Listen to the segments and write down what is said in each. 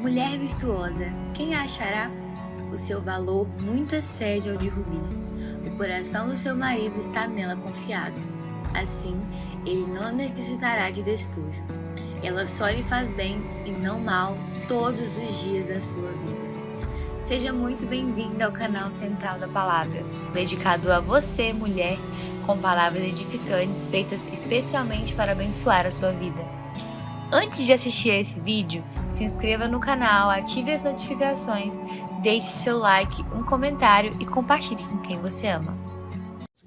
Mulher virtuosa, quem a achará? O seu valor muito excede ao de rubis. O coração do seu marido está nela confiado. Assim, ele não necessitará de despojo. Ela só lhe faz bem e não mal todos os dias da sua vida. Seja muito bem-vinda ao canal Central da Palavra, dedicado a você, mulher, com palavras edificantes feitas especialmente para abençoar a sua vida. Antes de assistir a esse vídeo, se inscreva no canal, ative as notificações, deixe seu like, um comentário e compartilhe com quem você ama.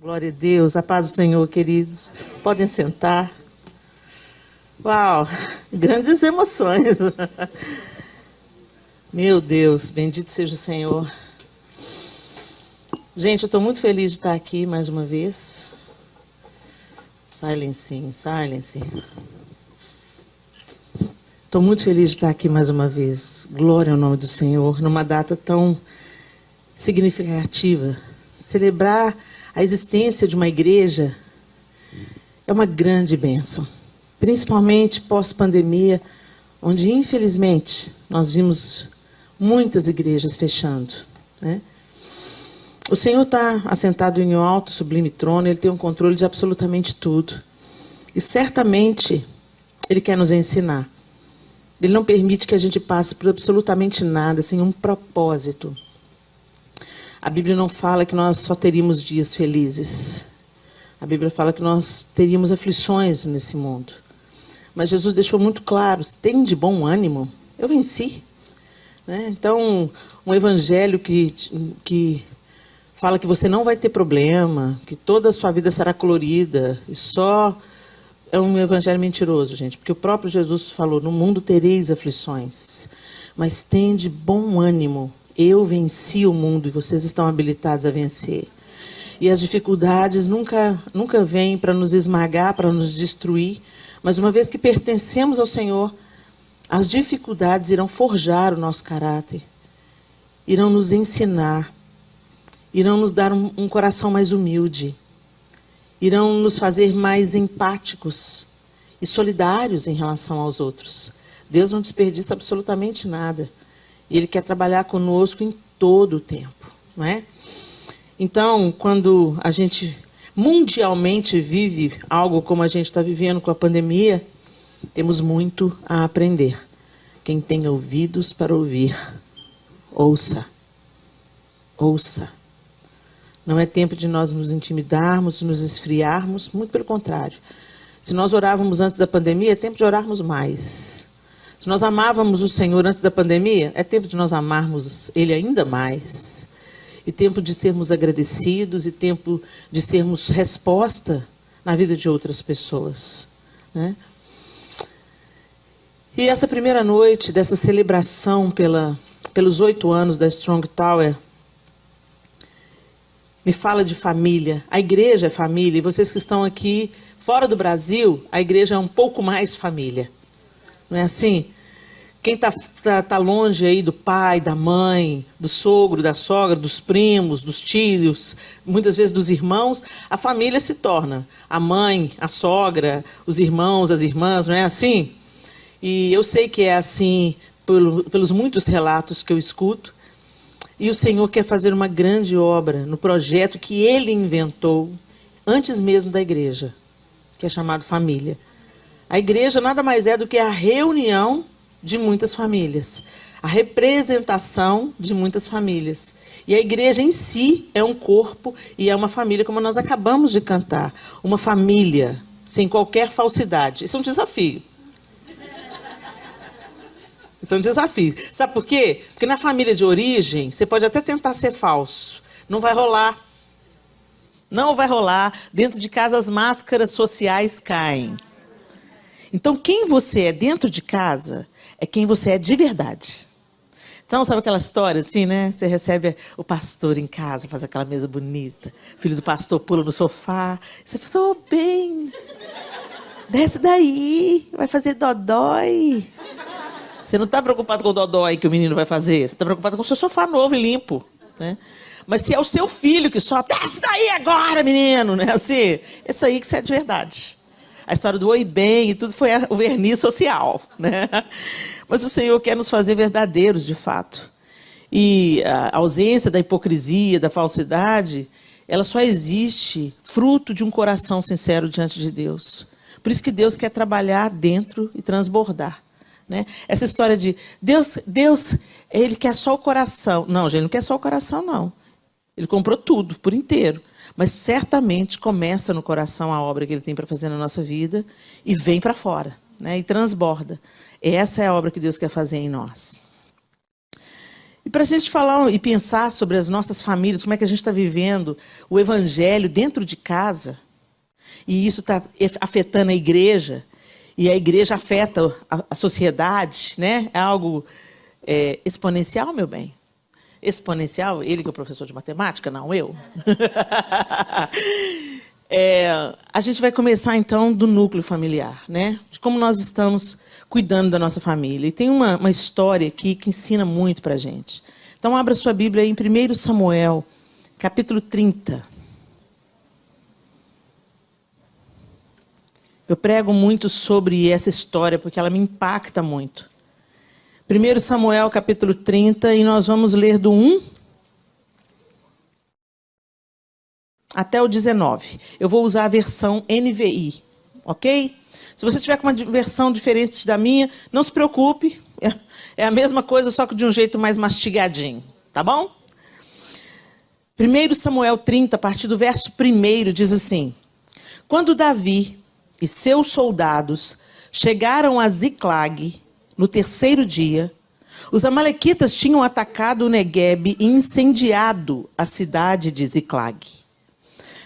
Glória a Deus, a paz do Senhor, queridos. Podem sentar. Uau, grandes emoções. Meu Deus, bendito seja o Senhor. Gente, eu estou muito feliz de estar aqui mais uma vez. Silencinho. Estou muito feliz de estar aqui mais uma vez. Glória ao nome do Senhor, numa data tão significativa. Celebrar a existência de uma igreja é uma grande bênção. Principalmente pós-pandemia, onde, infelizmente, nós vimos muitas igrejas fechando, né? O Senhor está assentado em um alto, sublime trono, Ele tem um controle de absolutamente tudo. E certamente Ele quer nos ensinar. Ele não permite que a gente passe por absolutamente nada sem um propósito. A Bíblia não fala que nós só teríamos dias felizes. A Bíblia fala que nós teríamos aflições nesse mundo. Mas Jesus deixou muito claro, tem de bom ânimo, eu venci. Né? Então, um evangelho que fala que você não vai ter problema, que toda a sua vida será colorida, e só é um evangelho mentiroso, gente, porque o próprio Jesus falou, no mundo tereis aflições, mas tem de bom ânimo, eu venci o mundo e vocês estão habilitados a vencer. E as dificuldades nunca vêm para nos esmagar, para nos destruir, mas uma vez que pertencemos ao Senhor, as dificuldades irão forjar o nosso caráter, irão nos ensinar, irão nos dar um coração mais humilde, irão nos fazer mais empáticos e solidários em relação aos outros. Deus não desperdiça absolutamente nada. E Ele quer trabalhar conosco em todo o tempo, não é? Então, quando a gente mundialmente vive algo como a gente está vivendo com a pandemia, temos muito a aprender. Quem tem ouvidos para ouvir, ouça. Ouça. Não é tempo de nós nos intimidarmos, nos esfriarmos, muito pelo contrário. Se nós orávamos antes da pandemia, é tempo de orarmos mais. Se nós amávamos o Senhor antes da pandemia, é tempo de nós amarmos Ele ainda mais. E tempo de sermos agradecidos, e tempo de sermos resposta na vida de outras pessoas, né? E essa primeira noite dessa celebração pelos 8 anos da Strong Tower, me fala de família. A igreja é família, e vocês que estão aqui fora do Brasil, a igreja é um pouco mais família. Não é assim? Quem tá longe aí do pai, da mãe, do sogro, da sogra, dos primos, dos tios, muitas vezes dos irmãos, a família se torna a mãe, a sogra, os irmãos, as irmãs, não é assim? E eu sei que é assim pelos muitos relatos que eu escuto. E o Senhor quer fazer uma grande obra no projeto que Ele inventou antes mesmo da igreja, que é chamado família. A igreja nada mais é do que a reunião de muitas famílias, a representação de muitas famílias. E a igreja em si é um corpo e é uma família, como nós acabamos de cantar. Uma família, sem qualquer falsidade. Isso é um desafio. Isso é um desafio. Sabe por quê? Porque na família de origem, você pode até tentar ser falso. Não vai rolar. Não vai rolar. Dentro de casa, as máscaras sociais caem. Então, quem você é dentro de casa é quem você é de verdade. Então, sabe aquela história assim, né? Você recebe o pastor em casa, faz aquela mesa bonita. O filho do pastor pula no sofá. Você fala, oh, bem, desce daí, vai fazer dodói. Você não está preocupado com o dodói que o menino vai fazer. Você está preocupado com o seu sofá novo e limpo, né? Mas se é o seu filho que só desce daí agora, menino, né? Assim, esse aí que você é de verdade. A história do oi bem e tudo foi o verniz social, né? Mas o Senhor quer nos fazer verdadeiros, de fato. E a ausência da hipocrisia, da falsidade, ela só existe fruto de um coração sincero diante de Deus. Por isso que Deus quer trabalhar dentro e transbordar, né? Essa história de Deus, Ele quer só o coração. Não, gente, Ele não quer só o coração, não. Ele comprou tudo, por inteiro. Mas certamente começa no coração a obra que Ele tem para fazer na nossa vida e vem para fora, né? E transborda. Essa é a obra que Deus quer fazer em nós. E para a gente falar e pensar sobre as nossas famílias, como é que a gente está vivendo o evangelho dentro de casa, e isso está afetando a igreja, e a igreja afeta a sociedade, né? É algo exponencial, meu bem. Exponencial? Ele que é o professor de matemática? Não, eu. A gente vai começar, então, do núcleo familiar, né? De como nós estamos cuidando da nossa família. E tem uma história aqui que ensina muito para a gente. Então, abra sua Bíblia aí em 1 Samuel, capítulo 30. Eu prego muito sobre essa história, porque ela me impacta muito. 1 Samuel, capítulo 30, e nós vamos ler do 1 até o 19. Eu vou usar a versão NVI, ok? Se você tiver com uma versão diferente da minha, não se preocupe. É a mesma coisa, só que de um jeito mais mastigadinho, tá bom? 1 Samuel 30, a partir do verso 1, diz assim: Quando Davi e seus soldados chegaram a Ziclag, no terceiro dia, os amalequitas tinham atacado o Neguebe e incendiado a cidade de Ziclag.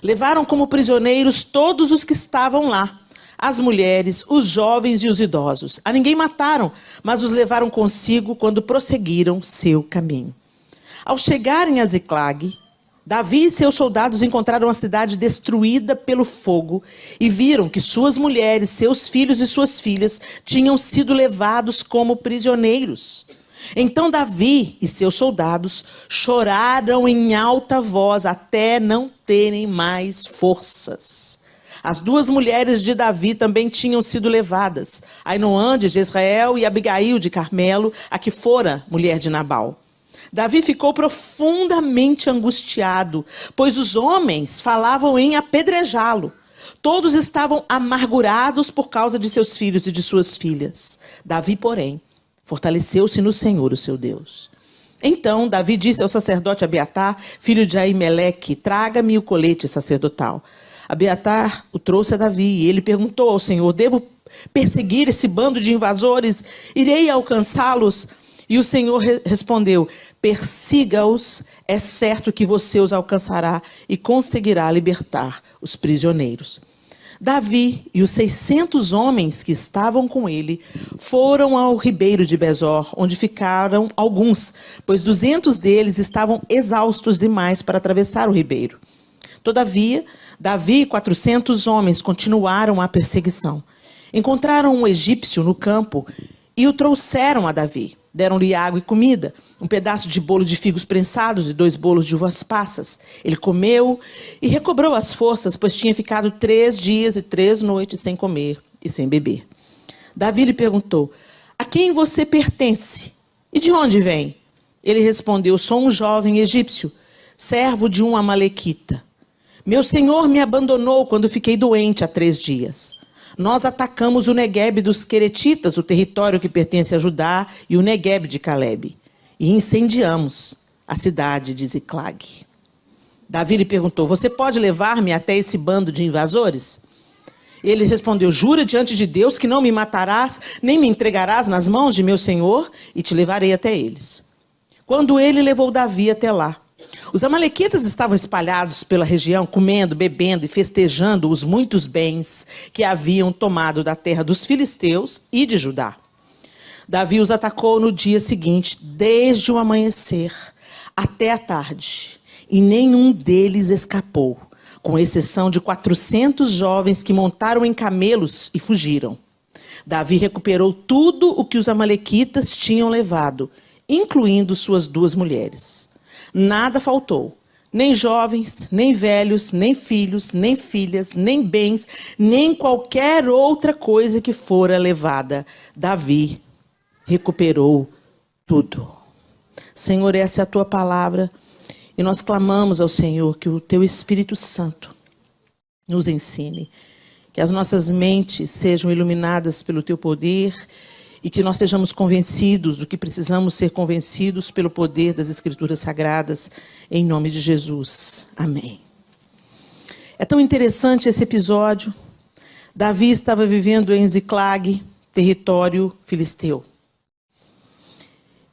Levaram como prisioneiros todos os que estavam lá, as mulheres, os jovens e os idosos. A ninguém mataram, mas os levaram consigo quando prosseguiram seu caminho. Ao chegarem a Ziclag, Davi e seus soldados encontraram a cidade destruída pelo fogo e viram que suas mulheres, seus filhos e suas filhas tinham sido levados como prisioneiros. Então Davi e seus soldados choraram em alta voz até não terem mais forças. As duas mulheres de Davi também tinham sido levadas, Ainoã de Jezreel e Abigail de Carmelo, a que fora mulher de Nabal. Davi ficou profundamente angustiado, pois os homens falavam em apedrejá-lo. Todos estavam amargurados por causa de seus filhos e de suas filhas. Davi, porém, fortaleceu-se no Senhor, o seu Deus. Então Davi disse ao sacerdote Abiatar, filho de Aimeleque: traga-me o colete sacerdotal. Abiatar o trouxe a Davi e ele perguntou ao Senhor: devo perseguir esse bando de invasores? Irei alcançá-los? E o Senhor respondeu: persiga-os, é certo que você os alcançará e conseguirá libertar os prisioneiros. Davi e os 600 homens que estavam com ele foram ao ribeiro de Besor, onde ficaram alguns, pois 200 deles estavam exaustos demais para atravessar o ribeiro. Todavia, Davi e 400 homens continuaram a perseguição. Encontraram um egípcio no campo e o trouxeram a Davi. Deram-lhe água e comida, um pedaço de bolo de figos prensados e 2 bolos de uvas passas. Ele comeu e recobrou as forças, pois tinha ficado 3 dias e 3 noites sem comer e sem beber. Davi lhe perguntou: a quem você pertence? E de onde vem? Ele respondeu: sou um jovem egípcio, servo de um amalequita. Meu senhor me abandonou quando fiquei doente há 3 dias. Nós atacamos o Neguebe dos Queretitas, o território que pertence a Judá, e o Neguebe de Calebe, e incendiamos a cidade de Ziclag. Davi lhe perguntou: você pode levar-me até esse bando de invasores? Ele respondeu: jura diante de Deus que não me matarás, nem me entregarás nas mãos de meu senhor, e te levarei até eles. Quando ele levou Davi até lá, os amalequitas estavam espalhados pela região, comendo, bebendo e festejando os muitos bens que haviam tomado da terra dos filisteus e de Judá. Davi os atacou no dia seguinte, desde o amanhecer até a tarde, e nenhum deles escapou, com exceção de 400 jovens que montaram em camelos e fugiram. Davi recuperou tudo o que os amalequitas tinham levado, incluindo suas 2 mulheres. Nada faltou, nem jovens, nem velhos, nem filhos, nem filhas, nem bens, nem qualquer outra coisa que fora levada. Davi recuperou tudo. Senhor, essa é a tua palavra. E nós clamamos ao Senhor que o teu Espírito Santo nos ensine. Que as nossas mentes sejam iluminadas pelo teu poder e que nós sejamos convencidos do que precisamos ser convencidos pelo poder das Escrituras Sagradas, em nome de Jesus. Amém. É tão interessante esse episódio. Davi estava vivendo em Ziclag, território filisteu.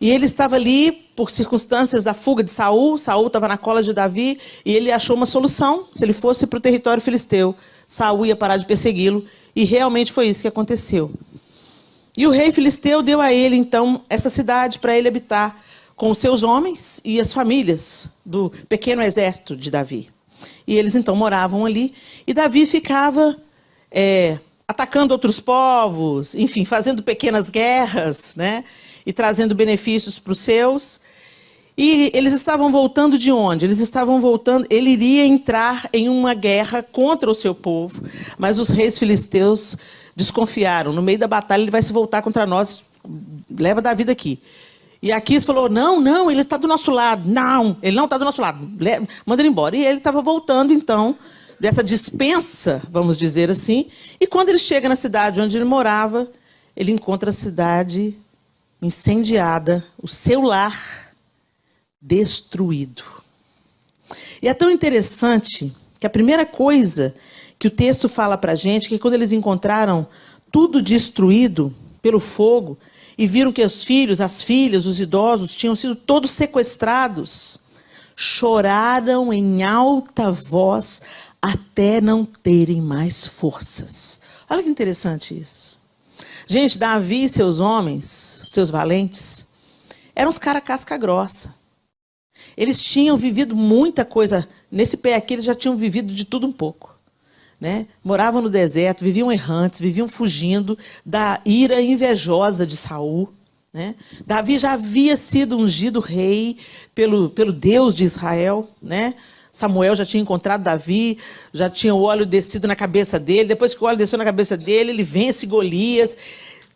E ele estava ali por circunstâncias da fuga de Saul. Saul estava na cola de Davi e ele achou uma solução. Se ele fosse para o território filisteu, Saul ia parar de persegui-lo. E realmente foi isso que aconteceu. E o rei filisteu deu a ele, então, essa cidade para ele habitar com os seus homens e as famílias do pequeno exército de Davi. E eles, então, moravam ali. E Davi ficava atacando outros povos, enfim, fazendo pequenas guerras, né? E trazendo benefícios para os seus. E eles estavam voltando de onde? Eles estavam voltando, ele iria entrar em uma guerra contra o seu povo, mas os reis filisteus desconfiaram. No meio da batalha ele vai se voltar contra nós, leva Davi daqui. E Aquis falou, não, ele está do nosso lado. Não, ele não está do nosso lado, manda ele embora. E ele estava voltando, então, dessa dispensa, vamos dizer assim. E quando ele chega na cidade onde ele morava, ele encontra a cidade incendiada, o seu lar destruído. E é tão interessante que a primeira coisa que o texto fala para a gente, que quando eles encontraram tudo destruído pelo fogo, e viram que os filhos, as filhas, os idosos tinham sido todos sequestrados, choraram em alta voz até não terem mais forças. Olha que interessante isso. Gente, Davi e seus homens, seus valentes, eram os caras casca grossa. Eles tinham vivido muita coisa. Nesse pé aqui, eles já tinham vivido de tudo um pouco. Né? Moravam no deserto, viviam errantes, viviam fugindo da ira invejosa de Saul. Né? Davi já havia sido ungido rei pelo Deus de Israel. Né? Samuel já tinha encontrado Davi, já tinha o óleo descido na cabeça dele. Depois que o óleo desceu na cabeça dele, ele vence Golias.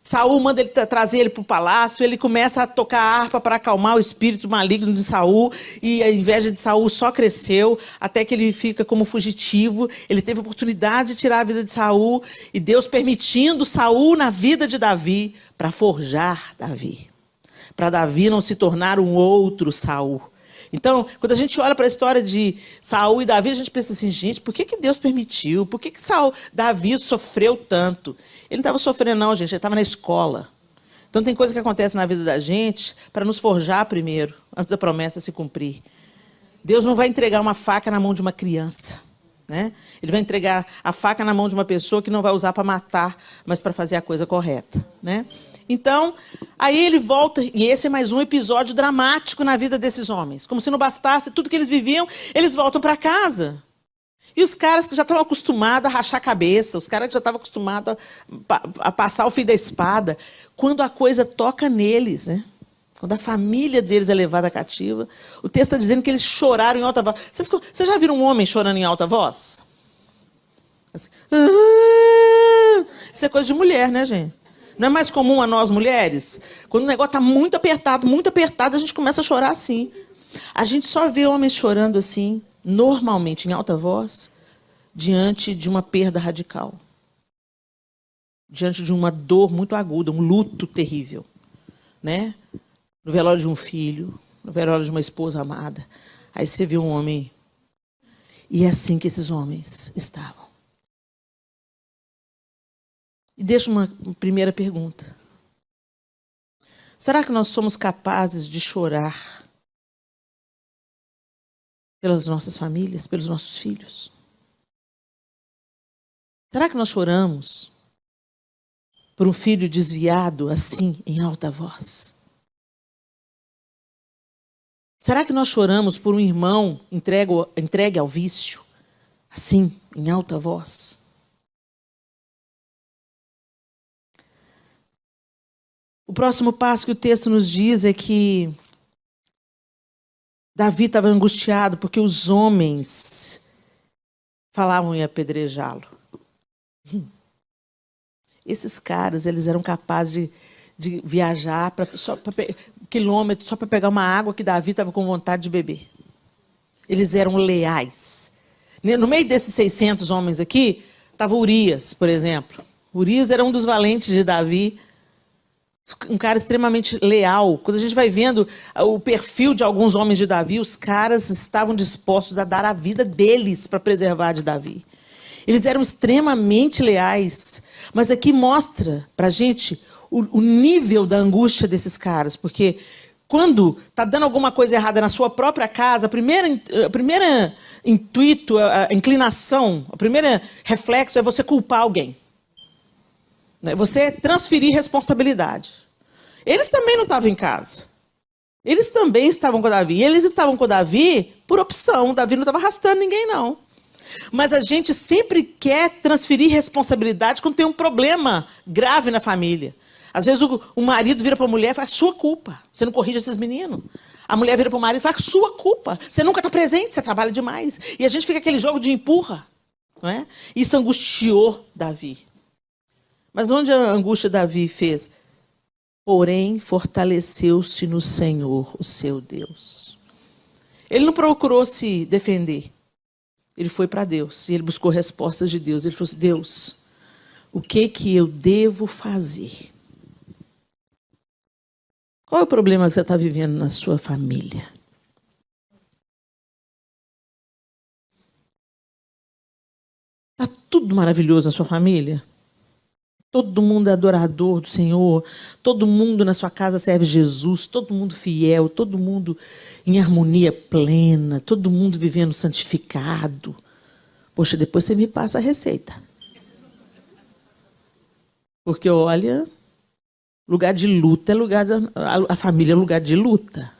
Saul manda ele trazer ele para o palácio, ele começa a tocar a harpa para acalmar o espírito maligno de Saul, e a inveja de Saul só cresceu, até que ele fica como fugitivo. Ele teve a oportunidade de tirar a vida de Saul, e Deus permitindo Saul na vida de Davi, para forjar Davi. Para Davi não se tornar um outro Saul. Então, quando a gente olha para a história de Saul e Davi, a gente pensa assim, gente, por que Deus permitiu? Por que Davi sofreu tanto? Ele não estava sofrendo não, gente, ele estava na escola. Então tem coisa que acontece na vida da gente para nos forjar primeiro, antes da promessa se cumprir. Deus não vai entregar uma faca na mão de uma criança. Né? Ele vai entregar a faca na mão de uma pessoa que não vai usar para matar, mas para fazer a coisa correta. Né? Então, aí ele volta, e esse é mais um episódio dramático na vida desses homens. Como se não bastasse tudo que eles viviam, eles voltam para casa. E os caras que já estavam acostumados a rachar a cabeça, os caras que já estavam acostumados a passar o fio da espada, quando a coisa toca neles, né? Quando a família deles é levada cativa, o texto está dizendo que eles choraram em alta voz. Vocês já viram um homem chorando em alta voz? Assim, isso é coisa de mulher, né, gente? Não é mais comum a nós, mulheres? Quando o negócio está muito apertado, a gente começa a chorar assim. A gente só vê homens chorando assim, normalmente, em alta voz, diante de uma perda radical. Diante de uma dor muito aguda, um luto terrível. Né? No velório de um filho, no velório de uma esposa amada. Aí você vê um homem. E é assim que esses homens estavam. E deixo uma primeira pergunta. Será que nós somos capazes de chorar pelas nossas famílias, pelos nossos filhos? Será que nós choramos por um filho desviado assim, em alta voz? Será que nós choramos por um irmão entregue ao vício, assim, em alta voz? O próximo passo que o texto nos diz é que Davi estava angustiado porque os homens falavam em apedrejá-lo. Esses caras, eles eram capazes de viajar quilômetros só para pegar uma água que Davi estava com vontade de beber. Eles eram leais. No meio desses 600 homens aqui, estava Urias, por exemplo. Urias era um dos valentes de Davi, um cara extremamente leal. Quando a gente vai vendo o perfil de alguns homens de Davi, os caras estavam dispostos a dar a vida deles para preservar de Davi. Eles eram extremamente leais. Mas aqui mostra para a gente o nível da angústia desses caras, porque quando está dando alguma coisa errada na sua própria casa, a primeira intuito, a inclinação, o primeiro reflexo é você culpar alguém. É você transferir responsabilidade. Eles também não estavam em casa. Eles também estavam com Davi. E eles estavam com Davi por opção. Davi não estava arrastando ninguém, não. Mas a gente sempre quer transferir responsabilidade quando tem um problema grave na família. Às vezes o marido vira para a mulher e fala, é sua culpa, você não corrige esses meninos. A mulher vira para o marido e fala, é sua culpa, você nunca está presente, você trabalha demais. E a gente fica aquele jogo de empurra. Não é? Isso angustiou Davi. Mas onde a angústia Davi fez? Porém, fortaleceu-se no Senhor, o seu Deus. Ele não procurou se defender. Ele foi para Deus e ele buscou respostas de Deus. Ele falou assim, Deus, o que eu devo fazer? Qual é o problema que você está vivendo na sua família? Está tudo maravilhoso na sua família? Todo mundo é adorador do Senhor, todo mundo na sua casa serve Jesus, todo mundo fiel, todo mundo em harmonia plena, todo mundo vivendo santificado. Poxa, depois você me passa a receita. Porque, olha, lugar de luta a família é lugar de luta.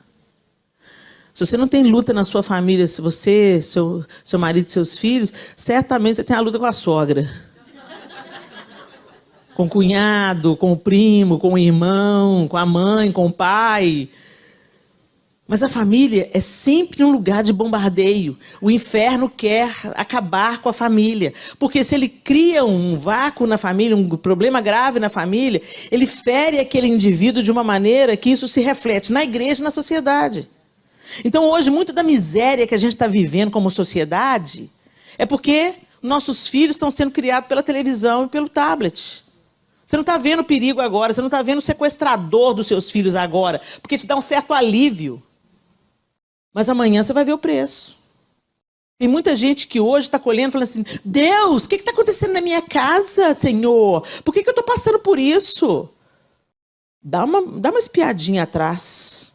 Se você não tem luta na sua família, se você, seu marido e seus filhos, certamente você tem a luta com a sogra. Com o cunhado, com o primo, com o irmão, com a mãe, com o pai. Mas a família é sempre um lugar de bombardeio. O inferno quer acabar com a família. Porque se ele cria um vácuo na família, um problema grave na família, ele fere aquele indivíduo de uma maneira que isso se reflete na igreja e na sociedade. Então hoje, muito da miséria que a gente está vivendo como sociedade é porque nossos filhos estão sendo criados pela televisão e pelo tablet. Você não está vendo o perigo agora, você não está vendo o sequestrador dos seus filhos agora, porque te dá um certo alívio. Mas amanhã você vai ver o preço. Tem muita gente que hoje está colhendo e falando assim, Deus, o que está acontecendo na minha casa, Senhor? Por que eu estou passando por isso? Dá uma espiadinha atrás.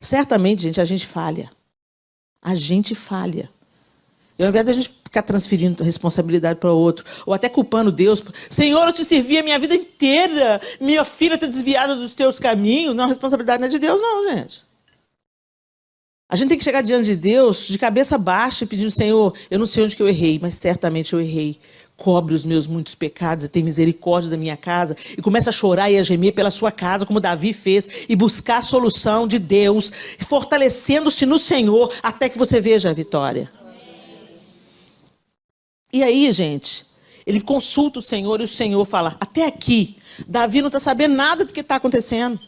Certamente, gente, a gente falha. A gente falha. E ao invés de a gente ficar transferindo a responsabilidade para o outro, ou até culpando Deus, Senhor, eu te servi a minha vida inteira, minha filha está desviada dos teus caminhos. Não, a responsabilidade não é de Deus, não, gente. A gente tem que chegar diante de Deus de cabeça baixa e pedindo, Senhor, eu não sei onde que eu errei, mas certamente eu errei. Cobre os meus muitos pecados e tem misericórdia da minha casa. E começa a chorar e a gemer pela sua casa, como Davi fez, e buscar a solução de Deus, fortalecendo-se no Senhor até que você veja a vitória. E aí, gente, ele consulta o Senhor e o Senhor fala, até aqui, Davi não está sabendo nada do que está acontecendo.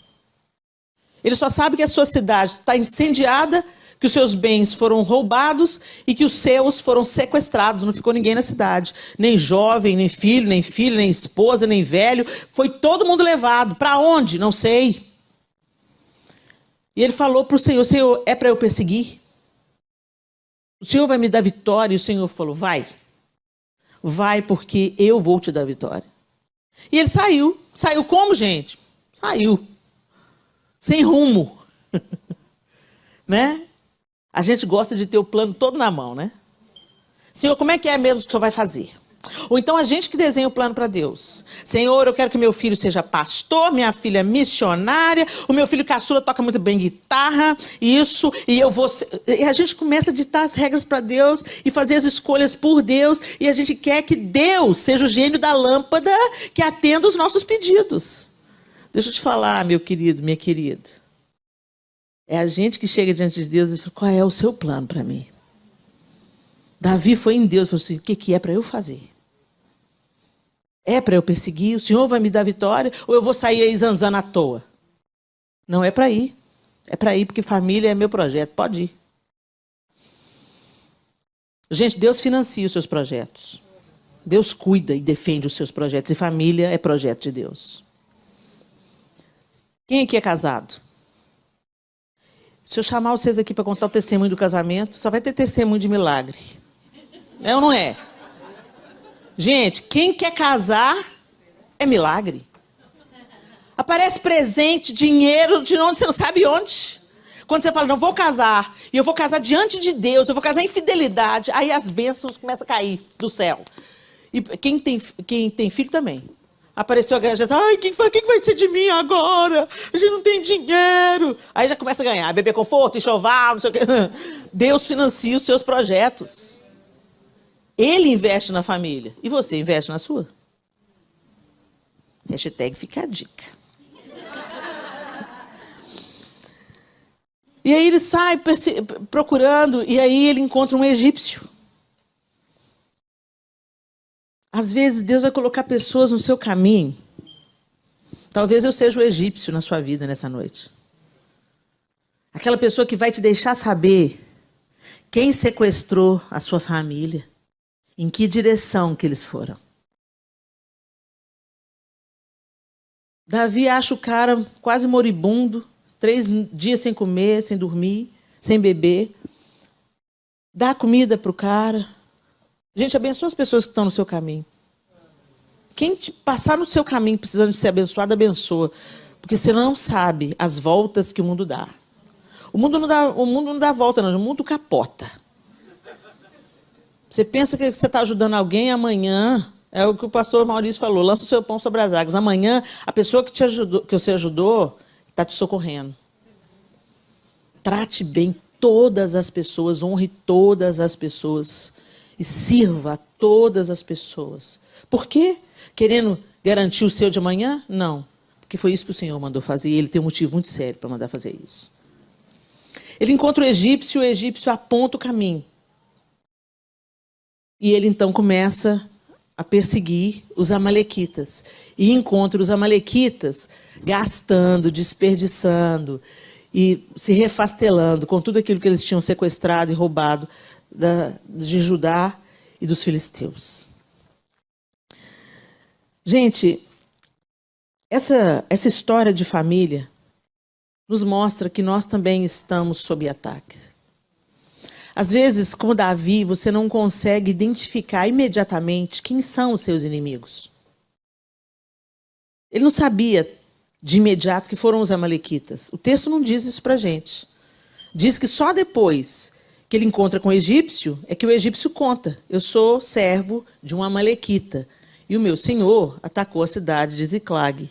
Ele só sabe que a sua cidade está incendiada, que os seus bens foram roubados e que os seus foram sequestrados. Não ficou ninguém na cidade. Nem jovem, nem filho, nem filha, nem esposa, nem velho. Foi todo mundo levado. Para onde? Não sei. E ele falou para o Senhor, Senhor, é para eu perseguir? O Senhor vai me dar vitória? E o Senhor falou, vai. Vai porque eu vou te dar vitória. E ele saiu. Saiu como, gente? Saiu. Sem rumo. Né? A gente gosta de ter o plano todo na mão, né? Senhor, como é que é mesmo que o Senhor vai fazer? Ou então a gente que desenha o plano para Deus. Senhor, eu quero que meu filho seja pastor, minha filha missionária, o meu filho caçula toca muito bem guitarra, isso, e eu vou... E a gente começa a ditar as regras para Deus e fazer as escolhas por Deus, e a gente quer que Deus seja o gênio da lâmpada que atenda os nossos pedidos. Deixa eu te falar, meu querido, minha querida. É a gente que chega diante de Deus e fala, qual é o seu plano para mim? Davi foi em Deus e falou assim, o que é para eu fazer? É para eu perseguir? O Senhor vai me dar vitória? Ou eu vou sair aí zanzando à toa? Não, é para ir. É para ir, porque família é meu projeto. Pode ir. Gente, Deus financia os seus projetos. Deus cuida e defende os seus projetos. E família é projeto de Deus. Quem aqui é casado? Se eu chamar vocês aqui para contar o testemunho do casamento, só vai ter testemunho de milagre. É ou não é? Gente, quem quer casar é milagre. Aparece presente, dinheiro, de onde você não sabe onde. Quando você fala, não, vou casar, e eu vou casar diante de Deus, eu vou casar em fidelidade, aí as bênçãos começam a cair do céu. E quem tem filho também. Apareceu a gente, ai, quem vai ser de mim agora? A gente não tem dinheiro. Aí já começa a ganhar, beber conforto, enxoval, não sei o quê. Deus financia os seus projetos. Ele investe na família. E você investe na sua? Hashtag fica a dica. E aí ele sai procurando, e aí ele encontra um egípcio. Às vezes Deus vai colocar pessoas no seu caminho. Talvez eu seja o egípcio na sua vida nessa noite. Aquela pessoa que vai te deixar saber quem sequestrou a sua família, em que direção que eles foram. Davi acha o cara quase moribundo, 3 dias sem comer, sem dormir, sem beber. Dá comida para o cara. Gente, abençoa as pessoas que estão no seu caminho. Quem passar no seu caminho precisando de ser abençoado, abençoa. Porque você não sabe as voltas que o mundo dá. O mundo não dá volta, não. O mundo capota. Você pensa que você está ajudando alguém, amanhã, é o que o pastor Maurício falou, lança o seu pão sobre as águas. Amanhã, a pessoa que você ajudou está te socorrendo. Trate bem todas as pessoas, honre todas as pessoas. E sirva a todas as pessoas. Por quê? Querendo garantir o seu de amanhã? Não. Porque foi isso que o Senhor mandou fazer. E ele tem um motivo muito sério para mandar fazer isso. Ele encontra o egípcio aponta o caminho. E ele então começa a perseguir os amalequitas. E encontra os amalequitas gastando, desperdiçando e se refastelando com tudo aquilo que eles tinham sequestrado e roubado de Judá e dos filisteus. Gente, essa história de família nos mostra que nós também estamos sob ataque. Às vezes, como Davi, você não consegue identificar imediatamente quem são os seus inimigos. Ele não sabia de imediato que foram os amalequitas. O texto não diz isso para a gente. Diz que só depois que ele encontra com o egípcio, é que o egípcio conta, eu sou servo de um amalequita, e o meu senhor atacou a cidade de Ziclag.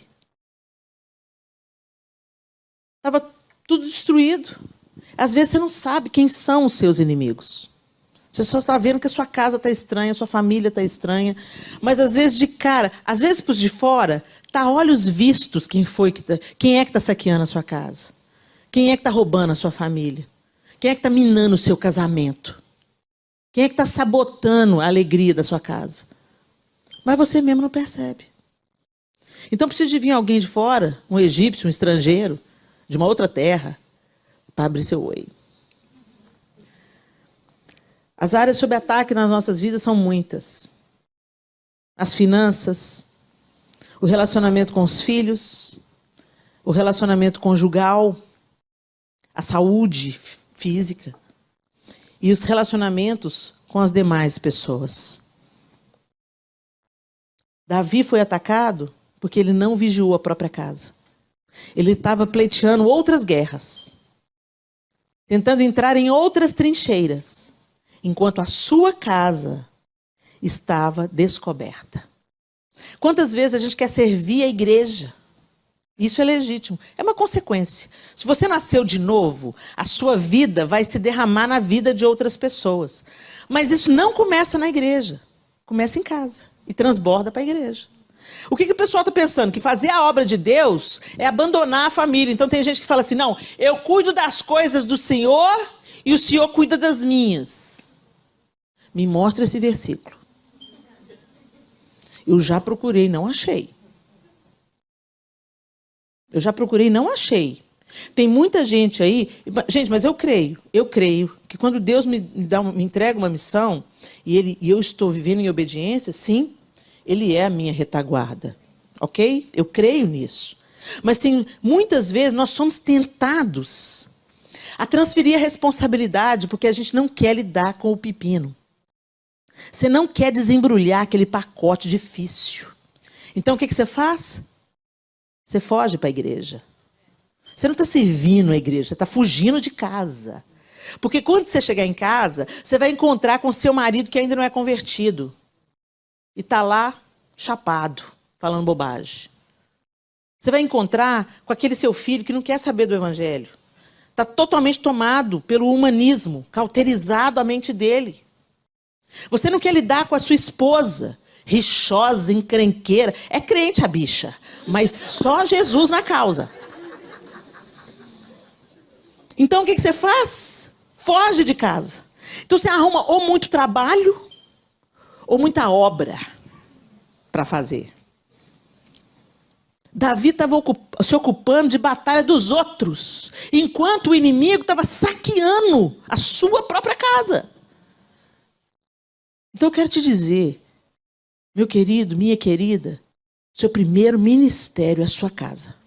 Estava tudo destruído. Às vezes você não sabe quem são os seus inimigos. Você só está vendo que a sua casa está estranha, a sua família está estranha, mas às vezes de cara, às vezes por de fora, está a olhos vistos quem é que está saqueando a sua casa, quem é que está roubando a sua família. Quem é que está minando o seu casamento? Quem é que está sabotando a alegria da sua casa? Mas você mesmo não percebe. Então precisa de vir alguém de fora, um egípcio, um estrangeiro, de uma outra terra, para abrir seu olho. As áreas sob ataque nas nossas vidas são muitas. As finanças, o relacionamento com os filhos, o relacionamento conjugal, a saúde física e os relacionamentos com as demais pessoas. Davi foi atacado porque ele não vigiou a própria casa. Ele estava pleiteando outras guerras, tentando entrar em outras trincheiras, enquanto a sua casa estava descoberta. Quantas vezes a gente quer servir a igreja? Isso é legítimo, é uma consequência. Se você nasceu de novo, a sua vida vai se derramar na vida de outras pessoas. Mas isso não começa na igreja, começa em casa e transborda para a igreja. O que o pessoal está pensando? Que fazer a obra de Deus é abandonar a família. Então tem gente que fala assim, não, eu cuido das coisas do Senhor e o Senhor cuida das minhas. Me mostra esse versículo. Eu já procurei, não achei. Eu já procurei, não achei. Tem muita gente aí... Gente, mas eu creio que quando Deus me entrega uma missão e eu estou vivendo em obediência, sim, Ele é a minha retaguarda. Ok? Eu creio nisso. Mas muitas vezes nós somos tentados a transferir a responsabilidade porque a gente não quer lidar com o pepino. Você não quer desembrulhar aquele pacote difícil. Então o que você faz? Você foge para a igreja. Você não está servindo a igreja, você está fugindo de casa. Porque quando você chegar em casa, você vai encontrar com seu marido que ainda não é convertido. E está lá, chapado, falando bobagem. Você vai encontrar com aquele seu filho que não quer saber do evangelho. Está totalmente tomado pelo humanismo, cauterizado a mente dele. Você não quer lidar com a sua esposa, rixosa, encrenqueira. É crente a bicha, mas só Jesus na causa. Então o que você faz? Foge de casa. Então você arruma ou muito trabalho, ou muita obra para fazer. Davi estava se ocupando de batalha dos outros, enquanto o inimigo estava saqueando a sua própria casa. Então eu quero te dizer, meu querido, minha querida, seu primeiro ministério é a sua casa.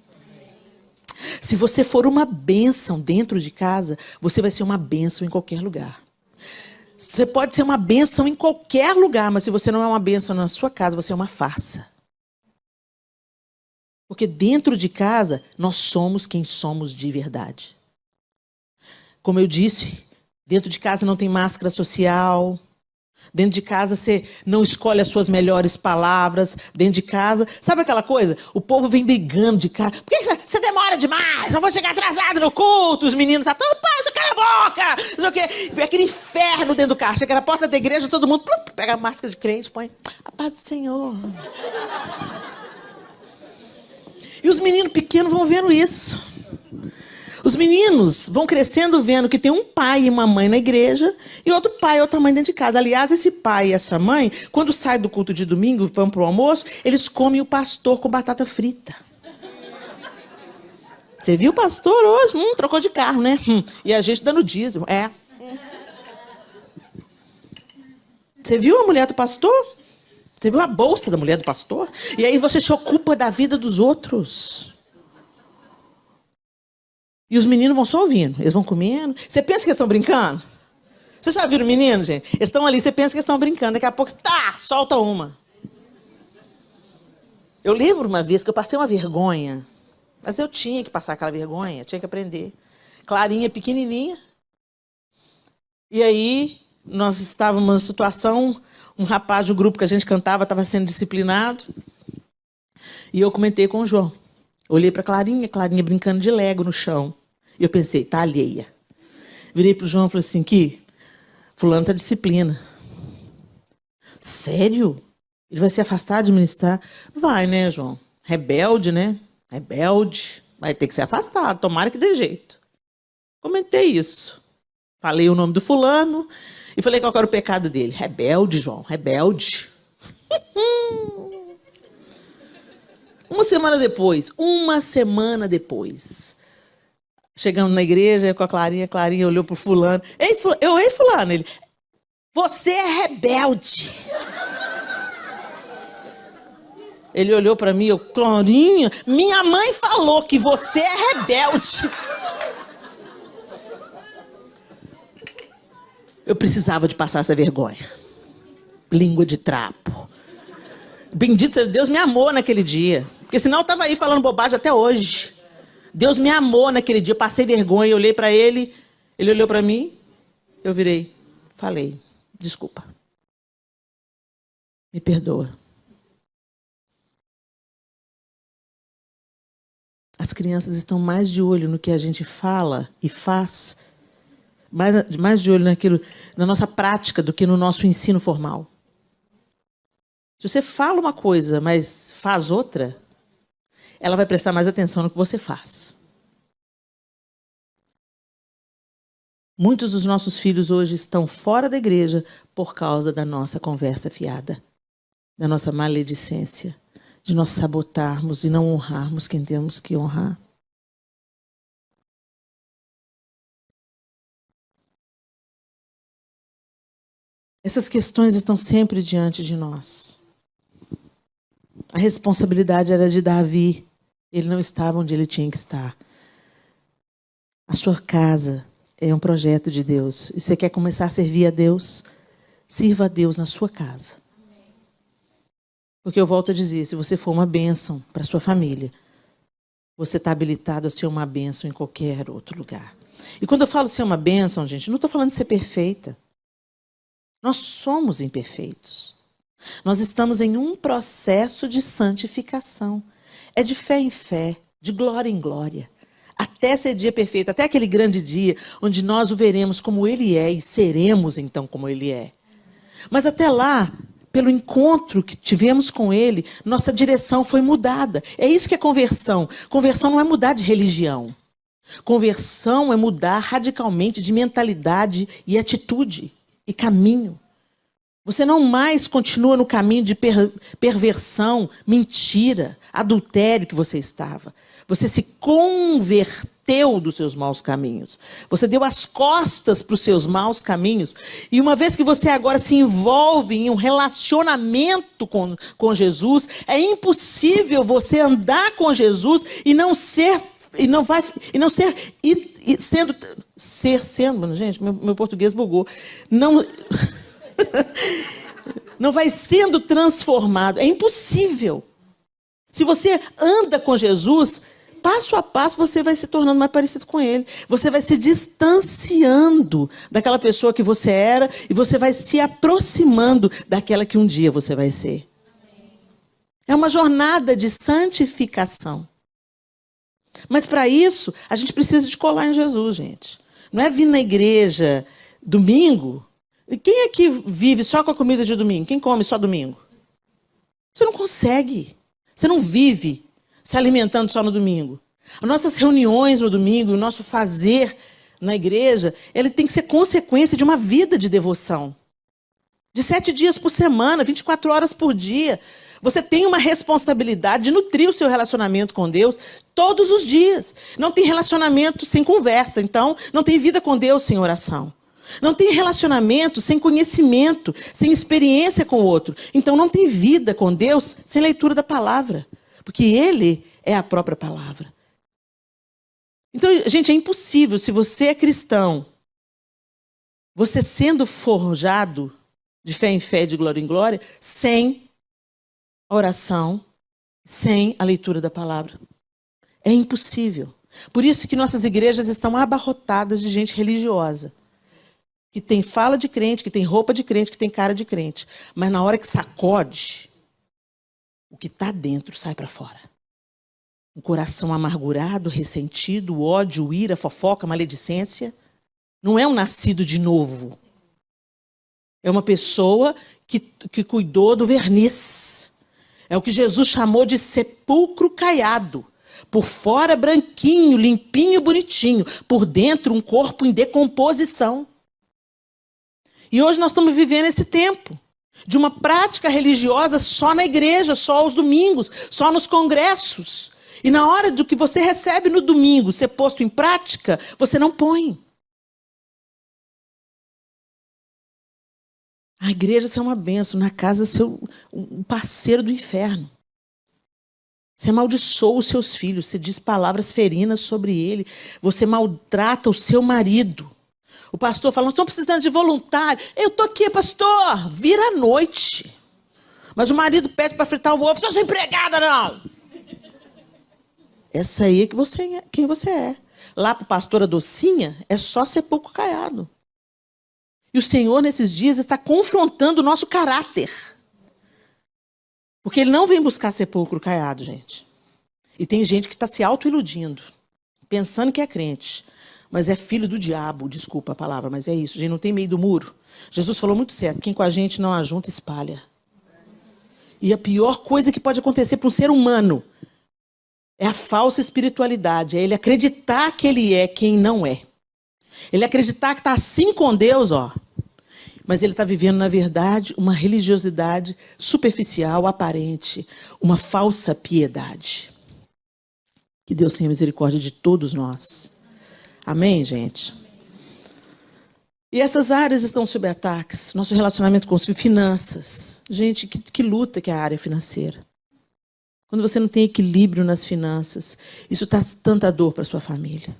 Se você for uma bênção dentro de casa, você vai ser uma bênção em qualquer lugar. Você pode ser uma bênção em qualquer lugar, mas se você não é uma bênção na sua casa, você é uma farsa. Porque dentro de casa, nós somos quem somos de verdade. Como eu disse, dentro de casa não tem máscara social. Dentro de casa você não escolhe as suas melhores palavras. Dentro de casa, sabe aquela coisa? O povo vem brigando de casa. Por que você demora demais? Não vou chegar atrasado no culto. Os meninos estão, pai, você cala a boca. Não sei o quê. Vem aquele inferno dentro do carro. Chega na porta da igreja, todo mundo pega a máscara de crente, põe a paz do Senhor. E os meninos pequenos vão vendo isso. Os meninos vão crescendo vendo que tem um pai e uma mãe na igreja e outro pai e outra mãe dentro de casa. Aliás, esse pai e essa mãe, quando saem do culto de domingo, vão para o almoço, eles comem o pastor com batata frita. Você viu o pastor hoje? Trocou de carro, né? E a gente dando dízimo. É. Você viu a mulher do pastor? Você viu a bolsa da mulher do pastor? E aí você se ocupa da vida dos outros. E os meninos vão só ouvindo, eles vão comendo. Você pensa que eles estão brincando? Vocês já viram meninos, gente? Eles estão ali, você pensa que eles estão brincando. Daqui a pouco, solta uma. Eu lembro uma vez que eu passei uma vergonha. Mas eu tinha que passar aquela vergonha, tinha que aprender. Clarinha, pequenininha. E aí, nós estávamos numa situação, um rapaz do grupo que a gente cantava estava sendo disciplinado. E eu comentei com o João. Olhei para Clarinha brincando de Lego no chão. E eu pensei, tá alheia. Virei pro João e falei assim, fulano tá disciplina. Sério? Ele vai se afastar de ministrar? Vai, né, João? Rebelde, né? Rebelde. Vai ter que ser afastado, tomara que dê jeito. Comentei isso. Falei o nome do fulano e falei qual era o pecado dele. Rebelde, João, rebelde. Uma semana depois, chegamos na igreja com a Clarinha olhou pro fulano. Ei, fulano, ele, você é rebelde. Ele olhou para mim, Clarinha, minha mãe falou que você é rebelde. Eu precisava de passar essa vergonha. Língua de trapo. Bendito seja Deus, me amou naquele dia. Porque senão eu estava aí falando bobagem até hoje. Deus me amou naquele dia. Eu passei vergonha, eu olhei para ele. Ele olhou para mim. Eu virei. Falei. Desculpa. Me perdoa. As crianças estão mais de olho no que a gente fala e faz. Mais de olho na nossa prática do que no nosso ensino formal. Se você fala uma coisa, mas faz outra, ela vai prestar mais atenção no que você faz. Muitos dos nossos filhos hoje estão fora da igreja por causa da nossa conversa fiada, da nossa maledicência, de nós sabotarmos e não honrarmos quem temos que honrar. Essas questões estão sempre diante de nós. A responsabilidade era de Davi. Ele não estava onde ele tinha que estar. A sua casa é um projeto de Deus. E você quer começar a servir a Deus? Sirva a Deus na sua casa. Porque eu volto a dizer, se você for uma bênção para a sua família, você está habilitado a ser uma bênção em qualquer outro lugar. E quando eu falo ser uma bênção, gente, não estou falando de ser perfeita. Nós somos imperfeitos. Nós estamos em um processo de santificação. É de fé em fé, de glória em glória. Até ser dia perfeito, até aquele grande dia onde nós o veremos como Ele é e seremos então como Ele é. Mas até lá, pelo encontro que tivemos com Ele, nossa direção foi mudada. É isso que é conversão. Conversão não é mudar de religião. Conversão é mudar radicalmente de mentalidade e atitude e caminho. Você não mais continua no caminho de perversão, mentira, adultério que você estava. Você se converteu dos seus maus caminhos. Você deu as costas para os seus maus caminhos. E uma vez que você agora se envolve em um relacionamento com Jesus, é impossível você andar com Jesus e não ser... Gente, meu português bugou. Não vai sendo transformado. É impossível. Se você anda com Jesus, passo a passo você vai se tornando mais parecido com Ele. Você vai se distanciando daquela pessoa que você era e você vai se aproximando daquela que um dia você vai ser. É uma jornada de santificação. Mas para isso, a gente precisa de colar em Jesus, gente. Não é vir na igreja domingo. Quem é que vive só com a comida de domingo? Quem come só domingo? Você não consegue. Você não vive se alimentando só no domingo. As nossas reuniões no domingo, o nosso fazer na igreja, ele tem que ser consequência de uma vida de devoção. De 7 dias por semana, 24 horas por dia. Você tem uma responsabilidade de nutrir o seu relacionamento com Deus todos os dias. Não tem relacionamento sem conversa, então não tem vida com Deus sem oração. Não tem relacionamento sem conhecimento, sem experiência com o outro. Então não tem vida com Deus sem leitura da palavra. Porque Ele é a própria palavra. Então, gente, é impossível, se você é cristão, você sendo forjado de fé em fé, de glória em glória, sem a oração, sem a leitura da palavra. É impossível. Por isso que nossas igrejas estão abarrotadas de gente religiosa. Que tem fala de crente, que tem roupa de crente, que tem cara de crente. Mas na hora que sacode, o que está dentro sai para fora. Um coração amargurado, ressentido, ódio, ira, fofoca, maledicência. Não é um nascido de novo. É uma pessoa que cuidou do verniz. É o que Jesus chamou de sepulcro caiado. Por fora branquinho, limpinho, bonitinho. Por dentro um corpo em decomposição. E hoje nós estamos vivendo esse tempo de uma prática religiosa só na igreja, só aos domingos, só nos congressos. E na hora do que você recebe no domingo ser posto em prática, você não põe. A igreja é uma bênção, na casa é um parceiro do inferno. Você amaldiçoa os seus filhos, você diz palavras ferinas sobre ele, você maltrata o seu marido. O pastor fala, nós estamos precisando de voluntário. Eu estou aqui, pastor, vira à noite. Mas o marido pede para fritar um ovo, estou sem empregada, não. Essa aí é quem você é. Lá para o pastor Adocinha, é só sepulcro caiado. E o Senhor, nesses dias, está confrontando o nosso caráter. Porque Ele não vem buscar sepulcro caiado, gente. E tem gente que está se auto-iludindo, pensando que é crente. Mas é filho do diabo, desculpa a palavra, mas é isso. A gente não tem meio do muro. Jesus falou muito certo, quem com a gente não ajunta, espalha. E a pior coisa que pode acontecer para um ser humano é a falsa espiritualidade. É ele acreditar que ele é quem não é. Ele acreditar que está assim com Deus, ó. Mas ele está vivendo, na verdade, uma religiosidade superficial, aparente, uma falsa piedade. Que Deus tenha misericórdia de todos nós. Amém, gente? E essas áreas estão sob ataques. Nosso relacionamento com os filhos, finanças. Gente, que luta que é a área financeira. Quando você não tem equilíbrio nas finanças, isso traz tanta dor para a sua família.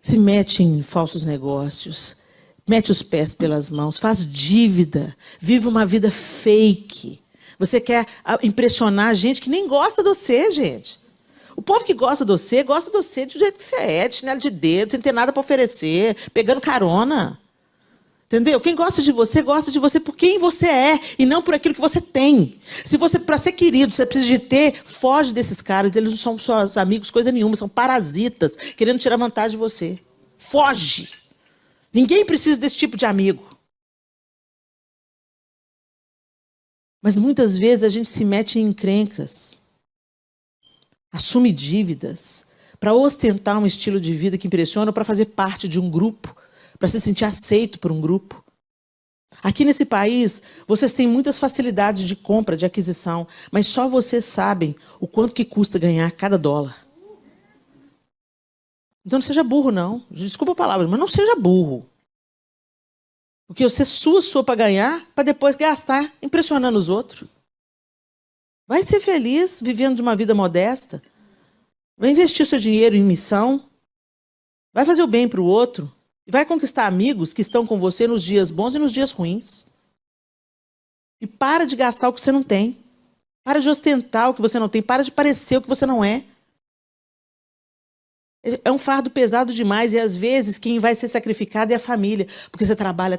Se mete em falsos negócios, mete os pés pelas mãos, faz dívida, vive uma vida fake. Você quer impressionar gente que nem gosta de você, gente. O povo que gosta de você do jeito que você é, de chinelo de dedo, sem ter nada para oferecer, pegando carona. Entendeu? Quem gosta de você por quem você é e não por aquilo que você tem. Se você, para ser querido, você precisa de ter, foge desses caras. Eles não são seus amigos, coisa nenhuma, são parasitas, querendo tirar vantagem de você. Foge. Ninguém precisa desse tipo de amigo. Mas muitas vezes a gente se mete em encrencas, assume dívidas, para ostentar um estilo de vida que impressiona ou para fazer parte de um grupo, para se sentir aceito por um grupo. Aqui nesse país, vocês têm muitas facilidades de compra, de aquisição, mas só vocês sabem o quanto que custa ganhar cada dólar. Então não seja burro, não. Desculpa a palavra, mas não seja burro. Porque você sua para ganhar, para depois gastar impressionando os outros. Vai ser feliz vivendo de uma vida modesta. Vai investir seu dinheiro em missão. Vai fazer o bem para o outro. E vai conquistar amigos que estão com você nos dias bons e nos dias ruins. E para de gastar o que você não tem. Para de ostentar o que você não tem. Para de parecer o que você não é. É um fardo pesado demais. E às vezes quem vai ser sacrificado é a família. Porque você trabalha.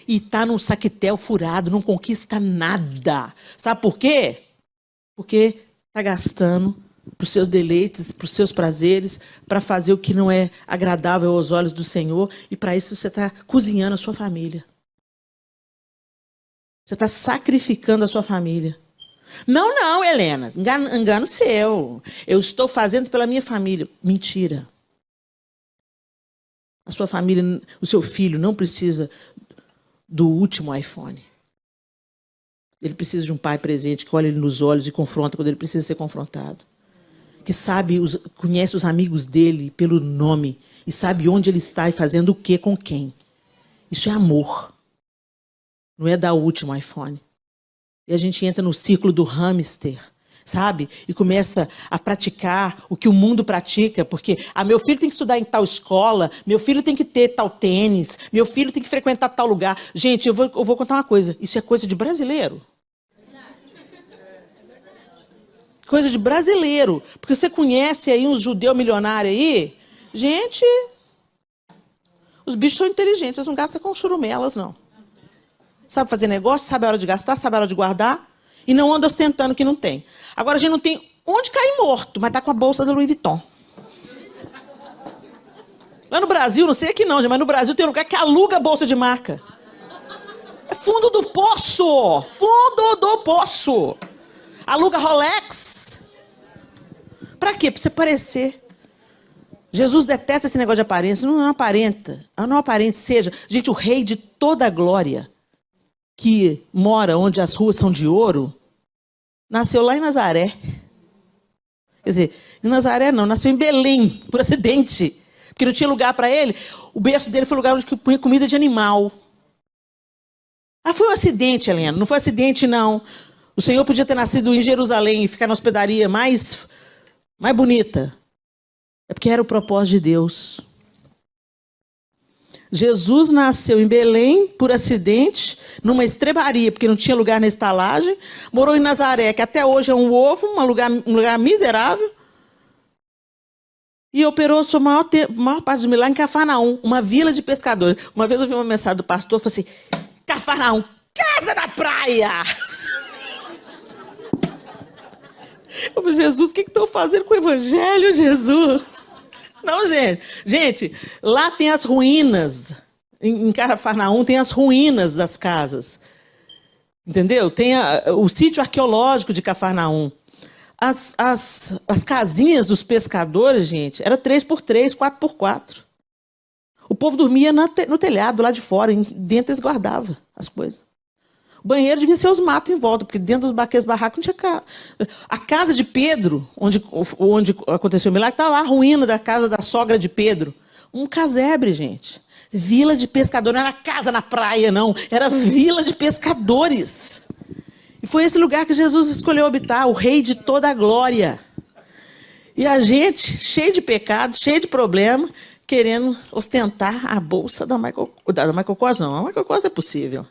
E está num saquetel furado. Não conquista nada. Sabe por quê? Porque está gastando para os seus deleites, para os seus prazeres, para fazer o que não é agradável aos olhos do Senhor, e para isso você está cozinhando a sua família. Você está sacrificando a sua família. Não, Helena, engano seu. Eu estou fazendo pela minha família. Mentira. A sua família, o seu filho não precisa do último iPhone. Ele precisa de um pai presente que olha ele nos olhos e confronta quando ele precisa ser confrontado. Que sabe, conhece os amigos dele pelo nome e sabe onde ele está e fazendo o que com quem. Isso é amor. Não é dar o último iPhone. E a gente entra no círculo do hamster, sabe? E começa a praticar o que o mundo pratica, porque meu filho tem que estudar em tal escola, meu filho tem que ter tal tênis, meu filho tem que frequentar tal lugar. Gente, eu vou contar uma coisa. Isso é coisa de brasileiro. Coisa de brasileiro. Porque você conhece aí uns judeus milionários aí? Gente, os bichos são inteligentes, eles não gastam com churumelas, não. Sabe fazer negócio, sabe a hora de gastar, sabe a hora de guardar, e não anda ostentando que não tem. Agora a gente não tem onde cair morto, mas tá com a bolsa da Louis Vuitton. Lá no Brasil, não sei aqui não, mas no Brasil tem um lugar que aluga a bolsa de marca. É fundo do poço! Fundo do poço! Aluga Rolex. Para quê? Para você parecer. Jesus detesta esse negócio de aparência. Não aparenta. Não aparente. Seja, gente, o rei de toda a glória, que mora onde as ruas são de ouro, nasceu lá em Nazaré. Quer dizer, em Nazaré não, nasceu em Belém, por acidente. Porque não tinha lugar para ele. O berço dele foi o lugar onde punha comida de animal. Foi um acidente, Helena. Não foi acidente, não. O Senhor podia ter nascido em Jerusalém e ficar na hospedaria mais bonita. É porque era o propósito de Deus. Jesus nasceu em Belém por acidente, numa estrebaria, porque não tinha lugar na estalagem. Morou em Nazaré, que até hoje é um ovo, um lugar miserável. E operou a sua maior parte dos milagres em Cafarnaum, uma vila de pescadores. Uma vez eu ouvi uma mensagem do pastor, falou assim, Cafarnaum, casa na praia! Eu falei, Jesus, o que estão fazendo com o evangelho, Jesus? Não, gente. Gente, lá tem as ruínas. Em Cafarnaum tem as ruínas das casas. Entendeu? Tem o sítio arqueológico de Cafarnaum. As casinhas dos pescadores, gente, era 3x3, 4x4. O povo dormia no telhado, lá de fora, dentro eles guardavam as coisas. O banheiro devia ser os matos em volta, porque dentro dos barracos não tinha casa. A casa de Pedro, onde aconteceu o milagre, está lá, a ruína da casa da sogra de Pedro. Um casebre, gente. Vila de pescadores, não era casa na praia, não. Era vila de pescadores. E foi esse lugar que Jesus escolheu habitar, o rei de toda a glória. E a gente, cheio de pecados, cheio de problema, querendo ostentar a bolsa da Michael Kors. Não, a Michael Kors é possível.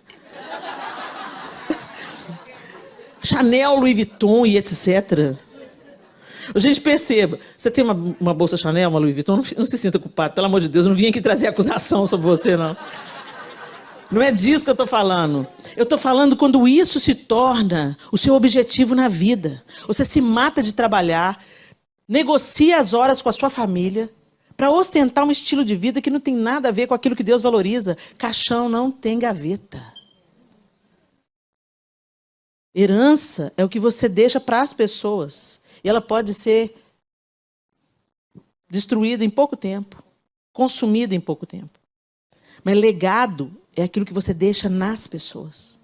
Chanel, Louis Vuitton e etc. Gente, perceba, você tem uma bolsa Chanel, uma Louis Vuitton, não se sinta culpado, pelo amor de Deus, eu não vim aqui trazer acusação sobre você, não. Não é disso que eu estou falando. Eu estou falando quando isso se torna o seu objetivo na vida. Você se mata de trabalhar, negocia as horas com a sua família, para ostentar um estilo de vida que não tem nada a ver com aquilo que Deus valoriza. Caixão não tem gaveta. Herança é o que você deixa para as pessoas. E ela pode ser destruída em pouco tempo, consumida em pouco tempo. Mas legado é aquilo que você deixa nas pessoas.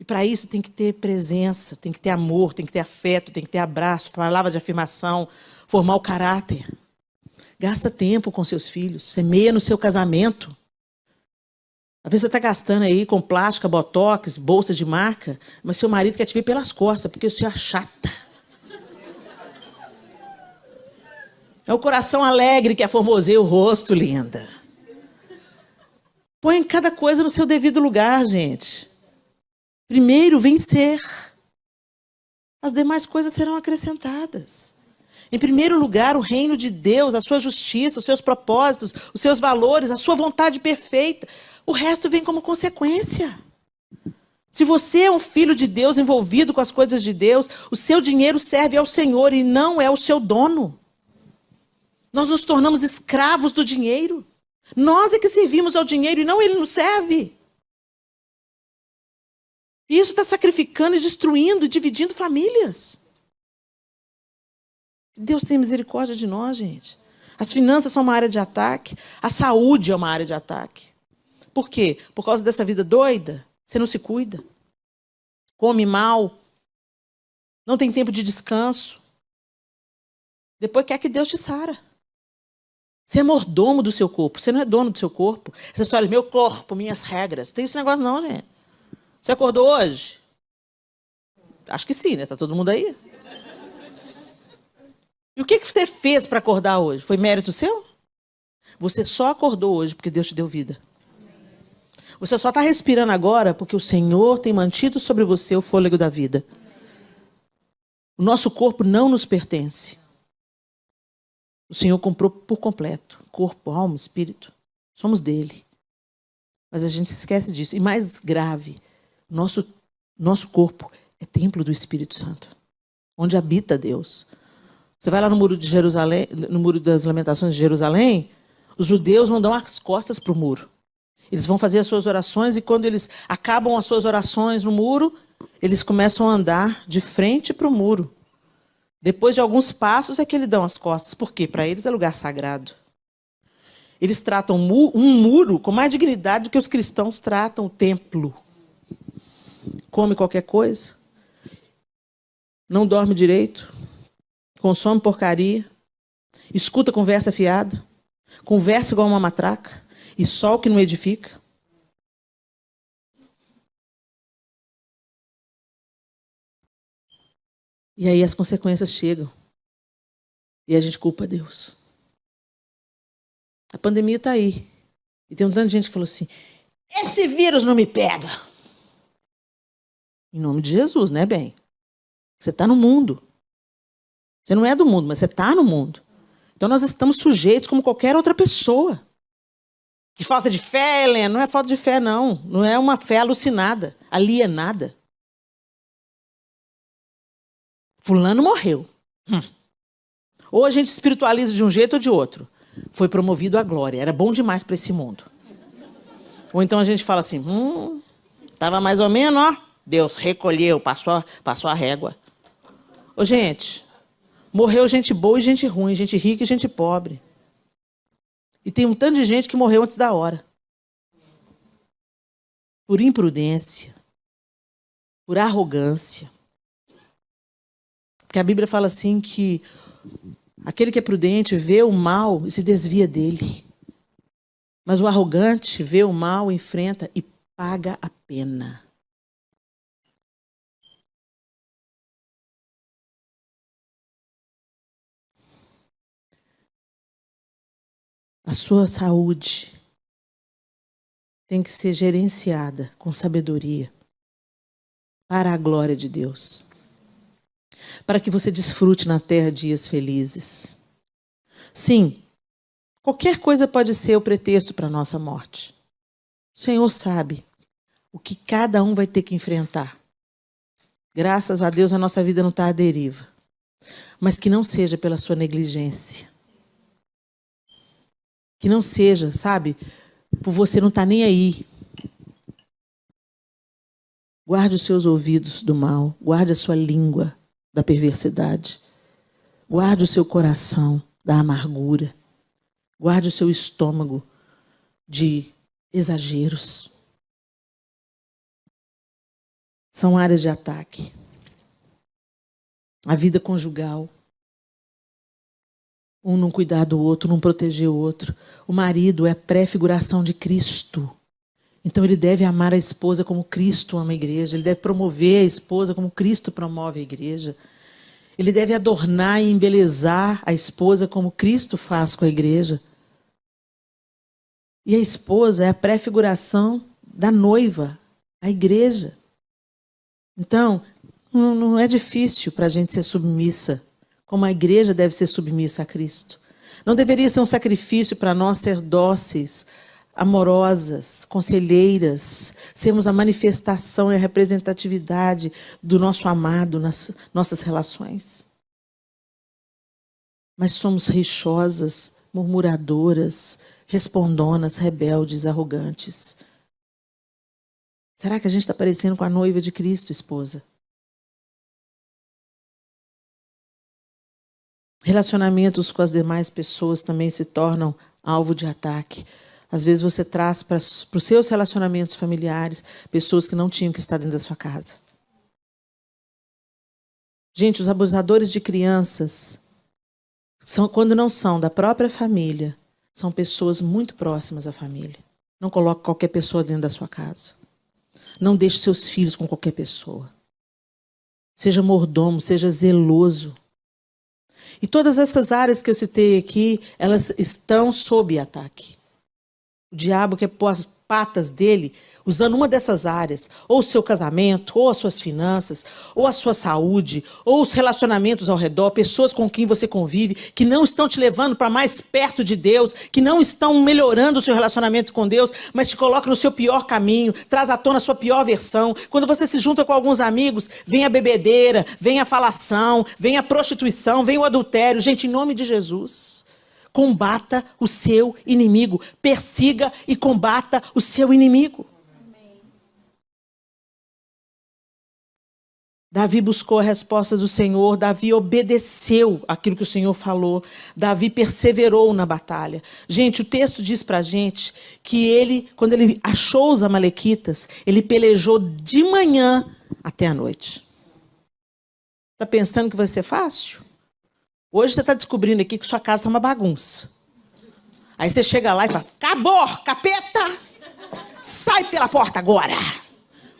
E para isso tem que ter presença, tem que ter amor, tem que ter afeto, tem que ter abraço, palavra de afirmação, formar o caráter. Gasta tempo com seus filhos, semeia no seu casamento. Às vezes você está gastando aí com plástica, botox, bolsa de marca, mas seu marido quer te ver pelas costas, porque você é chata. É o coração alegre que aformoseia o rosto, linda. Põe cada coisa no seu devido lugar, gente. Primeiro, vencer. As demais coisas serão acrescentadas. Em primeiro lugar, o reino de Deus, a sua justiça, os seus propósitos, os seus valores, a sua vontade perfeita. O resto vem como consequência. Se você é um filho de Deus envolvido com as coisas de Deus, o seu dinheiro serve ao Senhor e não é o seu dono. Nós nos tornamos escravos do dinheiro. Nós é que servimos ao dinheiro e não ele nos serve. E isso está sacrificando e destruindo e dividindo famílias. Deus tem misericórdia de nós, gente. As finanças são uma área de ataque. A saúde é uma área de ataque. Por quê? Por causa dessa vida doida, você não se cuida. Come mal. Não tem tempo de descanso. Depois quer que Deus te sara. Você é mordomo do seu corpo. Você não é dono do seu corpo. Essa história de meu corpo, minhas regras. Não tem esse negócio não, gente. Você acordou hoje? Acho que sim, né? Está todo mundo aí? E o que você fez para acordar hoje? Foi mérito seu? Você só acordou hoje porque Deus te deu vida. Você só está respirando agora porque o Senhor tem mantido sobre você o fôlego da vida. O nosso corpo não nos pertence. O Senhor comprou por completo. Corpo, alma, espírito. Somos dele. Mas a gente se esquece disso. E mais grave, nosso corpo é templo do Espírito Santo. Onde habita Deus. Você vai lá no muro de Jerusalém, no muro das Lamentações de Jerusalém, os judeus não dão as costas para o muro. Eles vão fazer as suas orações e quando eles acabam as suas orações no muro, eles começam a andar de frente para o muro. Depois de alguns passos é que eles dão as costas. Por quê? Para eles é lugar sagrado. Eles tratam um muro com mais dignidade do que os cristãos tratam o templo. Come qualquer coisa, não dorme direito, consome porcaria, escuta conversa fiada, conversa igual uma matraca, e só o que não edifica. E aí as consequências chegam. E a gente culpa Deus. A pandemia está aí. E tem um tanto de gente que falou assim, esse vírus não me pega. Em nome de Jesus, né, bem? Você está no mundo. Você não é do mundo, mas você está no mundo. Então nós estamos sujeitos como qualquer outra pessoa. Que falta de fé, Helena? Não é falta de fé, não. Não é uma fé alucinada, alienada. Fulano morreu. Ou a gente espiritualiza de um jeito ou de outro. Foi promovido à glória. Era bom demais para esse mundo. Ou então a gente fala assim, Estava mais ou menos, ó. Deus recolheu, passou a régua. Ô, gente, morreu gente boa e gente ruim, gente rica e gente pobre. E tem um tanto de gente que morreu antes da hora. Por imprudência. Por arrogância. Porque a Bíblia fala assim que aquele que é prudente vê o mal e se desvia dele. Mas o arrogante vê o mal, enfrenta e paga a pena. A sua saúde tem que ser gerenciada com sabedoria para a glória de Deus. Para que você desfrute na terra dias felizes. Sim, qualquer coisa pode ser o pretexto para a nossa morte. O Senhor sabe o que cada um vai ter que enfrentar. Graças a Deus a nossa vida não está à deriva. Mas que não seja pela sua negligência. Que não seja, sabe, por você não estar nem aí. Guarde os seus ouvidos do mal. Guarde a sua língua da perversidade. Guarde o seu coração da amargura. Guarde o seu estômago de exageros. São áreas de ataque. A vida conjugal. Um não cuidar do outro, não proteger o outro. O marido é a pré-figuração de Cristo. Então ele deve amar a esposa como Cristo ama a igreja. Ele deve promover a esposa como Cristo promove a igreja. Ele deve adornar e embelezar a esposa como Cristo faz com a igreja. E a esposa é a pré-figuração da noiva, a igreja. Então, não é difícil para a gente ser submissa, como a igreja deve ser submissa a Cristo. Não deveria ser um sacrifício para nós ser dóceis, amorosas, conselheiras, sermos a manifestação e a representatividade do nosso amado nas nossas relações. Mas somos rixosas, murmuradoras, respondonas, rebeldes, arrogantes. Será que a gente está parecendo com a noiva de Cristo, esposa? Relacionamentos com as demais pessoas também se tornam alvo de ataque. Às vezes você traz para os seus relacionamentos familiares pessoas que não tinham que estar dentro da sua casa. Gente, os abusadores de crianças, quando não são da própria família, são pessoas muito próximas à família. Não coloque qualquer pessoa dentro da sua casa. Não deixe seus filhos com qualquer pessoa. Seja mordomo, seja zeloso. E todas essas áreas que eu citei aqui, elas estão sob ataque. O diabo quer pôr as patas dele usando uma dessas áreas, ou o seu casamento, ou as suas finanças, ou a sua saúde, ou os relacionamentos ao redor, pessoas com quem você convive, que não estão te levando para mais perto de Deus, que não estão melhorando o seu relacionamento com Deus, mas te colocam no seu pior caminho, traz à tona a sua pior versão. Quando você se junta com alguns amigos, vem a bebedeira, vem a falação, vem a prostituição, vem o adultério. Gente, em nome de Jesus, combata o seu inimigo, persiga e combata o seu inimigo. Davi buscou a resposta do Senhor, Davi obedeceu aquilo que o Senhor falou, Davi perseverou na batalha. Gente, o texto diz pra gente que ele, quando ele achou os amalequitas, ele pelejou de manhã até a noite. Está pensando que vai ser fácil? Hoje você está descobrindo aqui que sua casa está uma bagunça. Aí você chega lá e fala, acabou, capeta, sai pela porta agora.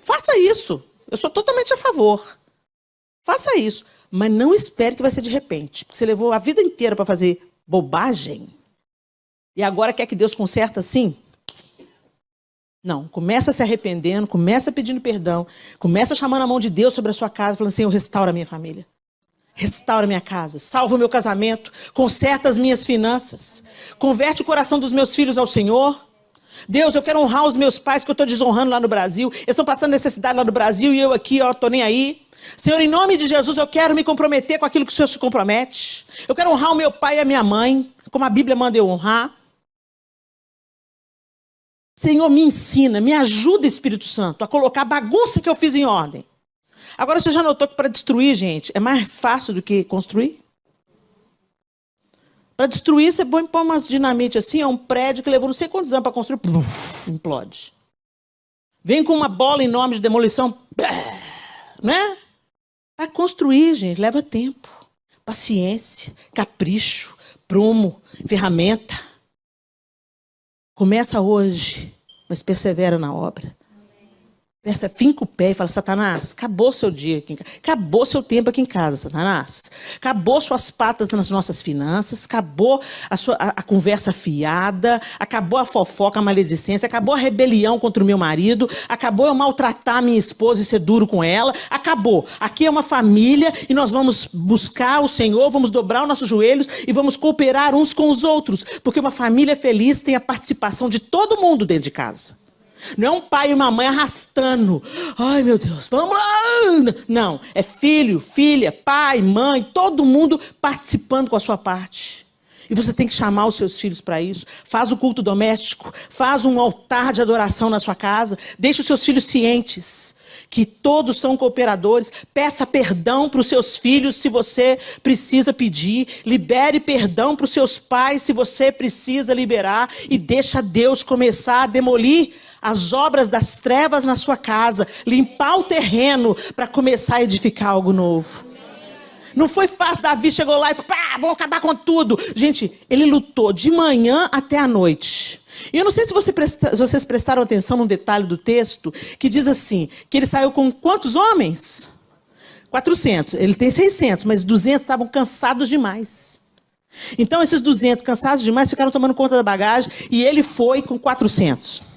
Faça isso, eu sou totalmente a favor. Faça isso, mas não espere que vai ser de repente. Porque você levou a vida inteira para fazer bobagem e agora quer que Deus conserte assim? Não, começa se arrependendo, começa pedindo perdão, começa chamando a mão de Deus sobre a sua casa, falando assim, Senhor, restaura a minha família. Restaura a minha casa, salva o meu casamento, conserta as minhas finanças, converte o coração dos meus filhos ao Senhor. Deus, eu quero honrar os meus pais que eu estou desonrando lá no Brasil. Eles estão passando necessidade lá no Brasil e eu aqui, ó, estou nem aí. Senhor, em nome de Jesus, eu quero me comprometer com aquilo que o Senhor se compromete. Eu quero honrar o meu pai e a minha mãe, como a Bíblia manda eu honrar. Senhor, me ensina, me ajuda, Espírito Santo, a colocar a bagunça que eu fiz em ordem. Agora, você já notou que para destruir, gente, é mais fácil do que construir? Para destruir, você põe umas dinamite assim, é um prédio que levou não sei quantos anos para construir, puff, implode. Vem com uma bola enorme de demolição, né? Para construir, gente, leva tempo, paciência, capricho, prumo, ferramenta. Começa hoje, mas persevera na obra. Finca o pé e fala, Satanás, acabou seu dia aqui em casa. Acabou seu tempo aqui em casa, Satanás. Acabou suas patas nas nossas finanças. Acabou a conversa fiada. Acabou a fofoca, a maledicência. Acabou a rebelião contra o meu marido. Acabou eu maltratar minha esposa e ser duro com ela. Acabou. Aqui é uma família e nós vamos buscar o Senhor, vamos dobrar os nossos joelhos e vamos cooperar uns com os outros. Porque uma família feliz tem a participação de todo mundo dentro de casa. Não é um pai e uma mãe arrastando. Ai, meu Deus, vamos lá. Não, é filho, filha, pai, mãe, todo mundo participando com a sua parte. E você tem que chamar os seus filhos para isso. Faz o culto doméstico, faz um altar de adoração na sua casa. Deixe os seus filhos cientes que todos são cooperadores. Peça perdão para os seus filhos se você precisa pedir. Libere perdão para os seus pais se você precisa liberar. E deixa Deus começar a demolir as obras das trevas na sua casa, limpar o terreno para começar a edificar algo novo. Não foi fácil, Davi chegou lá e falou, vamos acabar com tudo. Gente, ele lutou de manhã até a noite. E eu não sei se vocês prestaram atenção num detalhe do texto, que diz assim, que ele saiu com quantos homens? 400. Ele tem 600, mas 200 estavam cansados demais. Então, esses 200 cansados demais ficaram tomando conta da bagagem e ele foi com 400.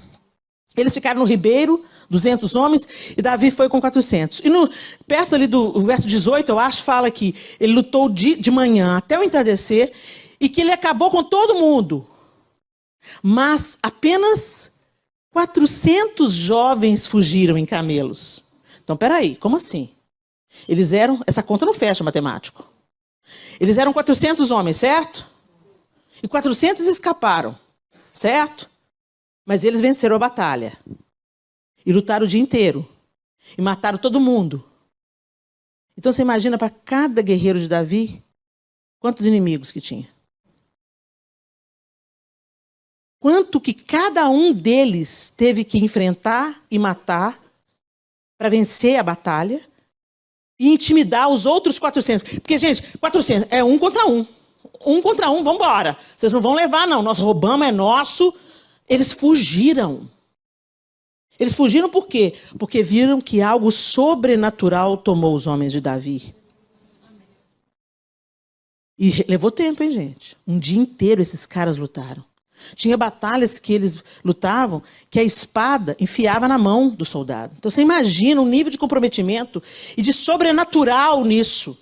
Eles ficaram no ribeiro, 200 homens, e Davi foi com 400. E perto ali do verso 18, eu acho, fala que ele lutou de manhã até o entardecer e que ele acabou com todo mundo. Mas apenas 400 jovens fugiram em camelos. Então, peraí, como assim? Eles eram, essa conta não fecha, matemático. Eles eram 400 homens, certo? E 400 escaparam, certo? Mas eles venceram a batalha. E lutaram o dia inteiro. E mataram todo mundo. Então você imagina para cada guerreiro de Davi, quantos inimigos que tinha. Quanto que cada um deles teve que enfrentar e matar para vencer a batalha e intimidar os outros 400. Porque, gente, 400 é 1 contra 1. 1 contra 1, vamos embora. Vocês não vão levar, não. Nós roubamos, é nosso. Eles fugiram. Eles fugiram por quê? Porque viram que algo sobrenatural tomou os homens de Davi. E levou tempo, hein, gente? Um dia inteiro esses caras lutaram. Tinha batalhas que eles lutavam que a espada enfiava na mão do soldado. Então você imagina um nível de comprometimento e de sobrenatural nisso.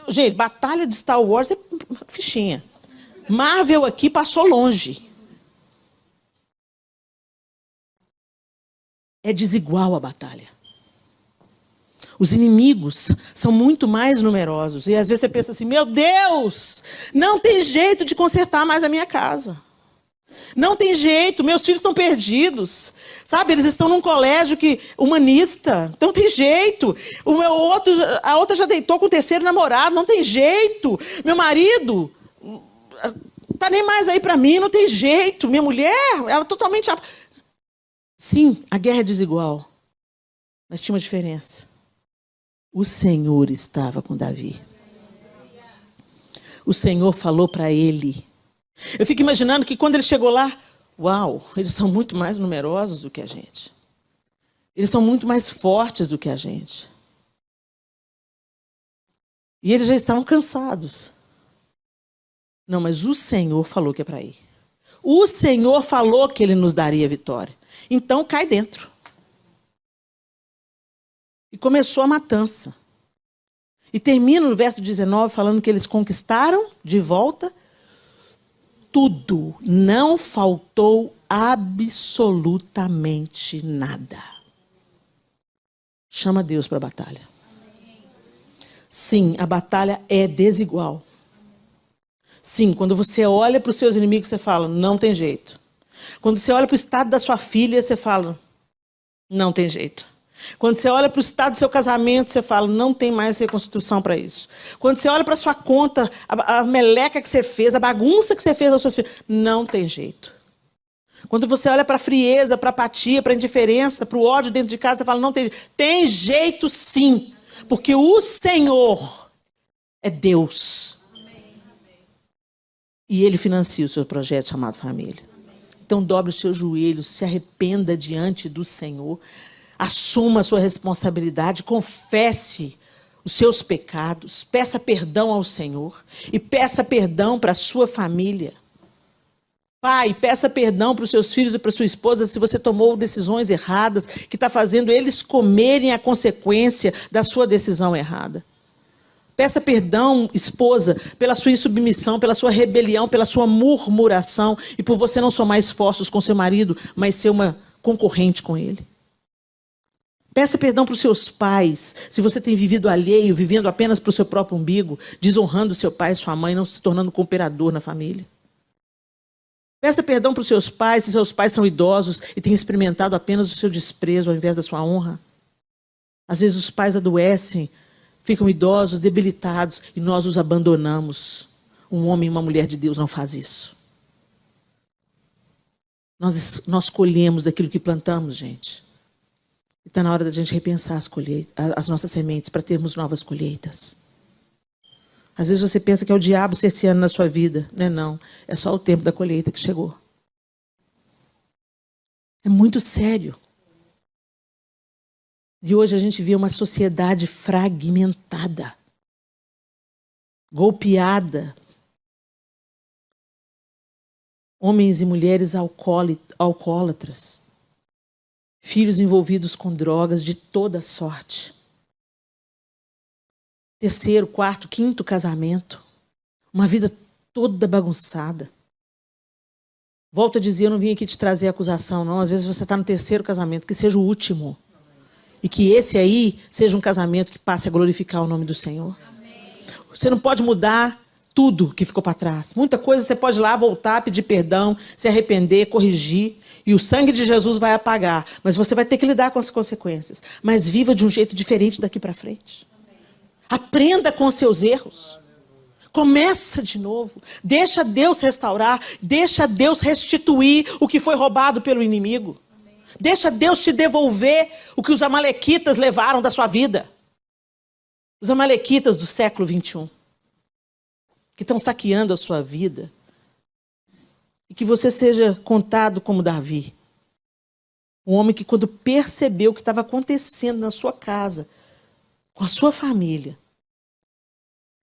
Gente, batalha de Star Wars é fichinha. Marvel aqui passou longe. É desigual a batalha. Os inimigos são muito mais numerosos. E às vezes você pensa assim, meu Deus, não tem jeito de consertar mais a minha casa. Não tem jeito, meus filhos estão perdidos. Sabe, eles estão num colégio humanista. Não tem jeito. A outra já deitou com o terceiro namorado. Não tem jeito. Meu marido tá nem mais aí para mim. Não tem jeito. Minha mulher, ela totalmente... Sim, a guerra é desigual. Mas tinha uma diferença. O Senhor estava com Davi. O Senhor falou para ele. Eu fico imaginando que quando ele chegou lá, uau, eles são muito mais numerosos do que a gente. Eles são muito mais fortes do que a gente. E eles já estavam cansados. Não, mas o Senhor falou que é para ir. O Senhor falou que Ele nos daria vitória. Então cai dentro. E começou a matança. E termina no verso 19 falando que eles conquistaram de volta tudo. Não faltou absolutamente nada. Chama Deus para a batalha. Sim, a batalha é desigual. Sim, quando você olha para os seus inimigos, você fala, não tem jeito. Quando você olha para o estado da sua filha, você fala, não tem jeito. Quando você olha para o estado do seu casamento, você fala, não tem mais reconstrução para isso. Quando você olha para a sua conta, a meleca que você fez, a bagunça que você fez das suas filhas, não tem jeito. Quando você olha para a frieza, para a apatia, para a indiferença, para o ódio dentro de casa, você fala, não tem jeito. Tem jeito sim, porque o Senhor é Deus. E Ele financia o seu projeto chamado família. Então dobre os seus joelhos, se arrependa diante do Senhor, assuma a sua responsabilidade, confesse os seus pecados, peça perdão ao Senhor e peça perdão para a sua família. Pai, peça perdão para os seus filhos e para a sua esposa se você tomou decisões erradas, que está fazendo eles comerem a consequência da sua decisão errada. Peça perdão, esposa, pela sua insubmissão, pela sua rebelião, pela sua murmuração e por você não somar esforços com seu marido, mas ser uma concorrente com ele. Peça perdão para os seus pais, se você tem vivido alheio, vivendo apenas para o seu próprio umbigo, desonrando seu pai e sua mãe, não se tornando cooperador na família. Peça perdão para os seus pais, se seus pais são idosos e têm experimentado apenas o seu desprezo ao invés da sua honra. Às vezes os pais adoecem, ficam idosos, debilitados e nós os abandonamos. Um homem e uma mulher de Deus não faz isso. Nós colhemos daquilo que plantamos, gente. Está na hora da gente repensar as nossas sementes para termos novas colheitas. Às vezes você pensa que é o diabo cerceando na sua vida. Não é não. É só o tempo da colheita que chegou. É muito sério. E hoje a gente vê uma sociedade fragmentada, golpeada. Homens e mulheres alcoólatras. Filhos envolvidos com drogas de toda sorte. Terceiro, quarto, quinto casamento. Uma vida toda bagunçada. Volto a dizer, eu não vim aqui te trazer acusação, não. Às vezes você está no terceiro casamento, que seja o último. E que esse aí seja um casamento que passe a glorificar o nome do Senhor. Você não pode mudar tudo que ficou para trás. Muita coisa você pode ir lá, voltar, pedir perdão, se arrepender, corrigir. E o sangue de Jesus vai apagar. Mas você vai ter que lidar com as consequências. Mas viva de um jeito diferente daqui para frente. Aprenda com os seus erros. Começa de novo. Deixa Deus restaurar. Deixa Deus restituir o que foi roubado pelo inimigo. Deixa Deus te devolver o que os amalequitas levaram da sua vida. Os amalequitas do século 21. Que estão saqueando a sua vida. E que você seja contado como Davi. Um homem que quando percebeu o que estava acontecendo na sua casa, com a sua família,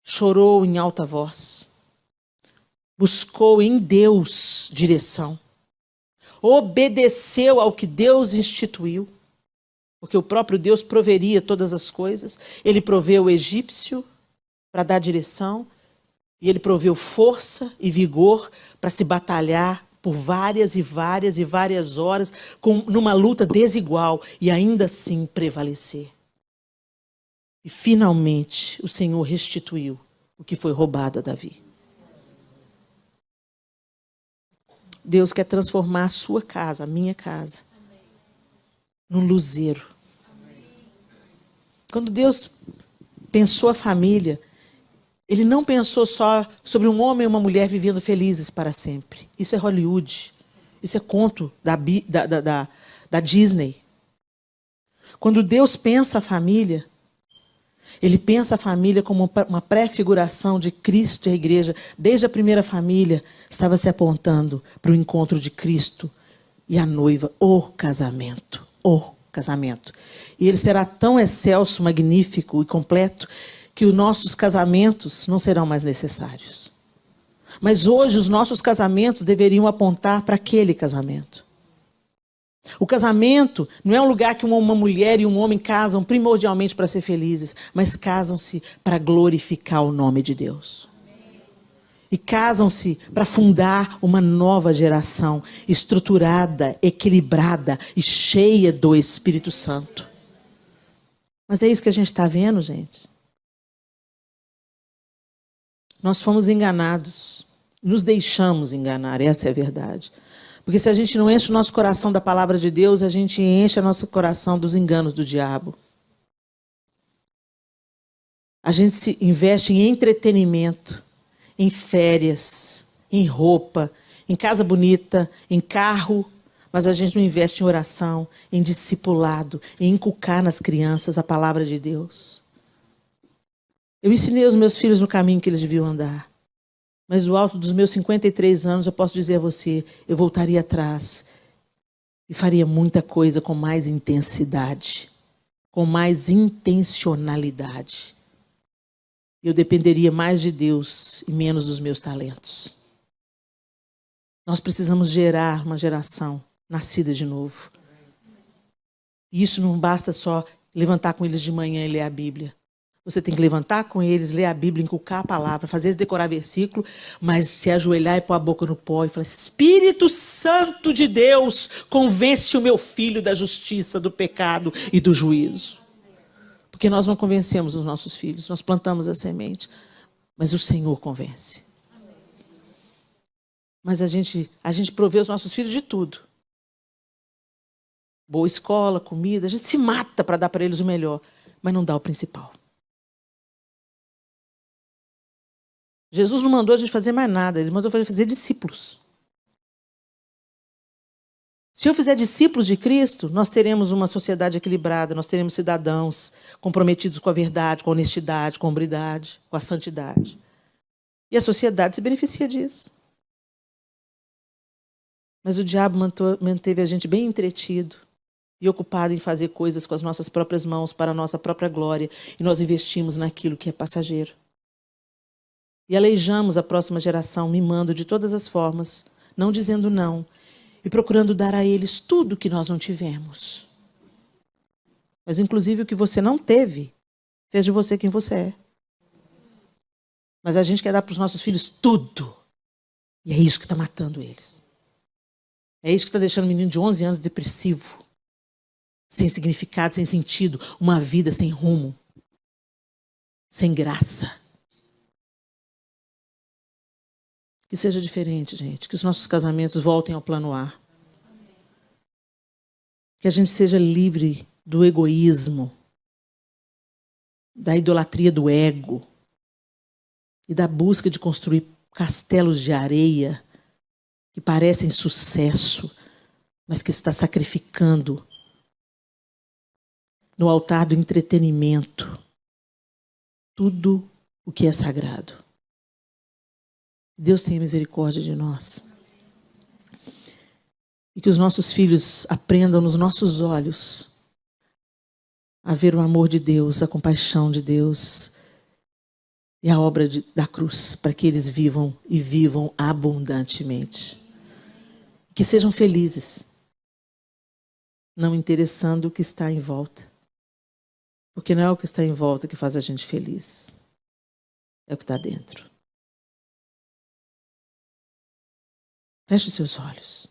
chorou em alta voz, buscou em Deus direção, obedeceu ao que Deus instituiu, porque o próprio Deus proveria todas as coisas. Ele proveu o egípcio para dar direção, e ele proveu força e vigor para se batalhar por várias horas, numa luta desigual, e ainda assim prevalecer. E finalmente o Senhor restituiu o que foi roubado a Davi. Deus quer transformar a sua casa, a minha casa, num luzeiro. Quando Deus pensou a família, Ele não pensou só sobre um homem e uma mulher vivendo felizes para sempre. Isso é Hollywood. Isso é conto da Disney. Quando Deus pensa a família, Ele pensa a família como uma pré-figuração de Cristo e a igreja. Desde a primeira família, estava se apontando para o encontro de Cristo e a noiva, o casamento. E ele será tão excelso, magnífico e completo que os nossos casamentos não serão mais necessários. Mas hoje os nossos casamentos deveriam apontar para aquele casamento. O casamento não é um lugar que uma mulher e um homem casam primordialmente para ser felizes, mas casam-se para glorificar o nome de Deus. E casam-se para fundar uma nova geração, estruturada, equilibrada e cheia do Espírito Santo. Mas é isso que a gente está vendo, gente? Nós fomos enganados, nos deixamos enganar, essa é a verdade. Porque se a gente não enche o nosso coração da palavra de Deus, a gente enche o nosso coração dos enganos do diabo. A gente se investe em entretenimento, em férias, em roupa, em casa bonita, em carro, mas a gente não investe em oração, em discipulado, em inculcar nas crianças a palavra de Deus. Eu ensinei os meus filhos no caminho que eles deviam andar. Mas do alto dos meus 53 anos, eu posso dizer a você, eu voltaria atrás e faria muita coisa com mais intensidade, com mais intencionalidade. Eu dependeria mais de Deus e menos dos meus talentos. Nós precisamos gerar uma geração nascida de novo. E isso não basta só levantar com eles de manhã e ler a Bíblia. Você tem que levantar com eles, ler a Bíblia, inculcar a palavra, fazer eles decorar versículo, mas se ajoelhar e pôr a boca no pó e falar: Espírito Santo de Deus, convence o meu filho da justiça, do pecado e do juízo. Porque nós não convencemos os nossos filhos, nós plantamos a semente, mas o Senhor convence. Mas a gente provê os nossos filhos de tudo. Boa escola, comida, a gente se mata para dar para eles o melhor, mas não dá o principal. Jesus não mandou a gente fazer mais nada, ele mandou a gente fazer discípulos. Se eu fizer discípulos de Cristo, nós teremos uma sociedade equilibrada, nós teremos cidadãos comprometidos com a verdade, com a honestidade, com a hombridade, com a santidade. E a sociedade se beneficia disso. Mas o diabo manteve a gente bem entretido e ocupado em fazer coisas com as nossas próprias mãos para a nossa própria glória, e nós investimos naquilo que é passageiro. E aleijamos a próxima geração, mimando de todas as formas, não dizendo não, e procurando dar a eles tudo o que nós não tivemos. Mas, inclusive, o que você não teve, fez de você quem você é. Mas a gente quer dar para os nossos filhos tudo. E é isso que está matando eles. É isso que está deixando o menino de 11 anos depressivo, sem significado, sem sentido, uma vida sem rumo, sem graça. Que seja diferente, gente. Que os nossos casamentos voltem ao plano A. Que a gente seja livre do egoísmo, da idolatria do ego e da busca de construir castelos de areia que parecem sucesso, mas que está sacrificando no altar do entretenimento tudo o que é sagrado. Deus tenha misericórdia de nós. E que os nossos filhos aprendam nos nossos olhos a ver o amor de Deus, a compaixão de Deus e a obra da cruz, para que eles vivam e vivam abundantemente. Que sejam felizes, não interessando o que está em volta. Porque não é o que está em volta que faz a gente feliz. É o que está dentro. Feche os seus olhos.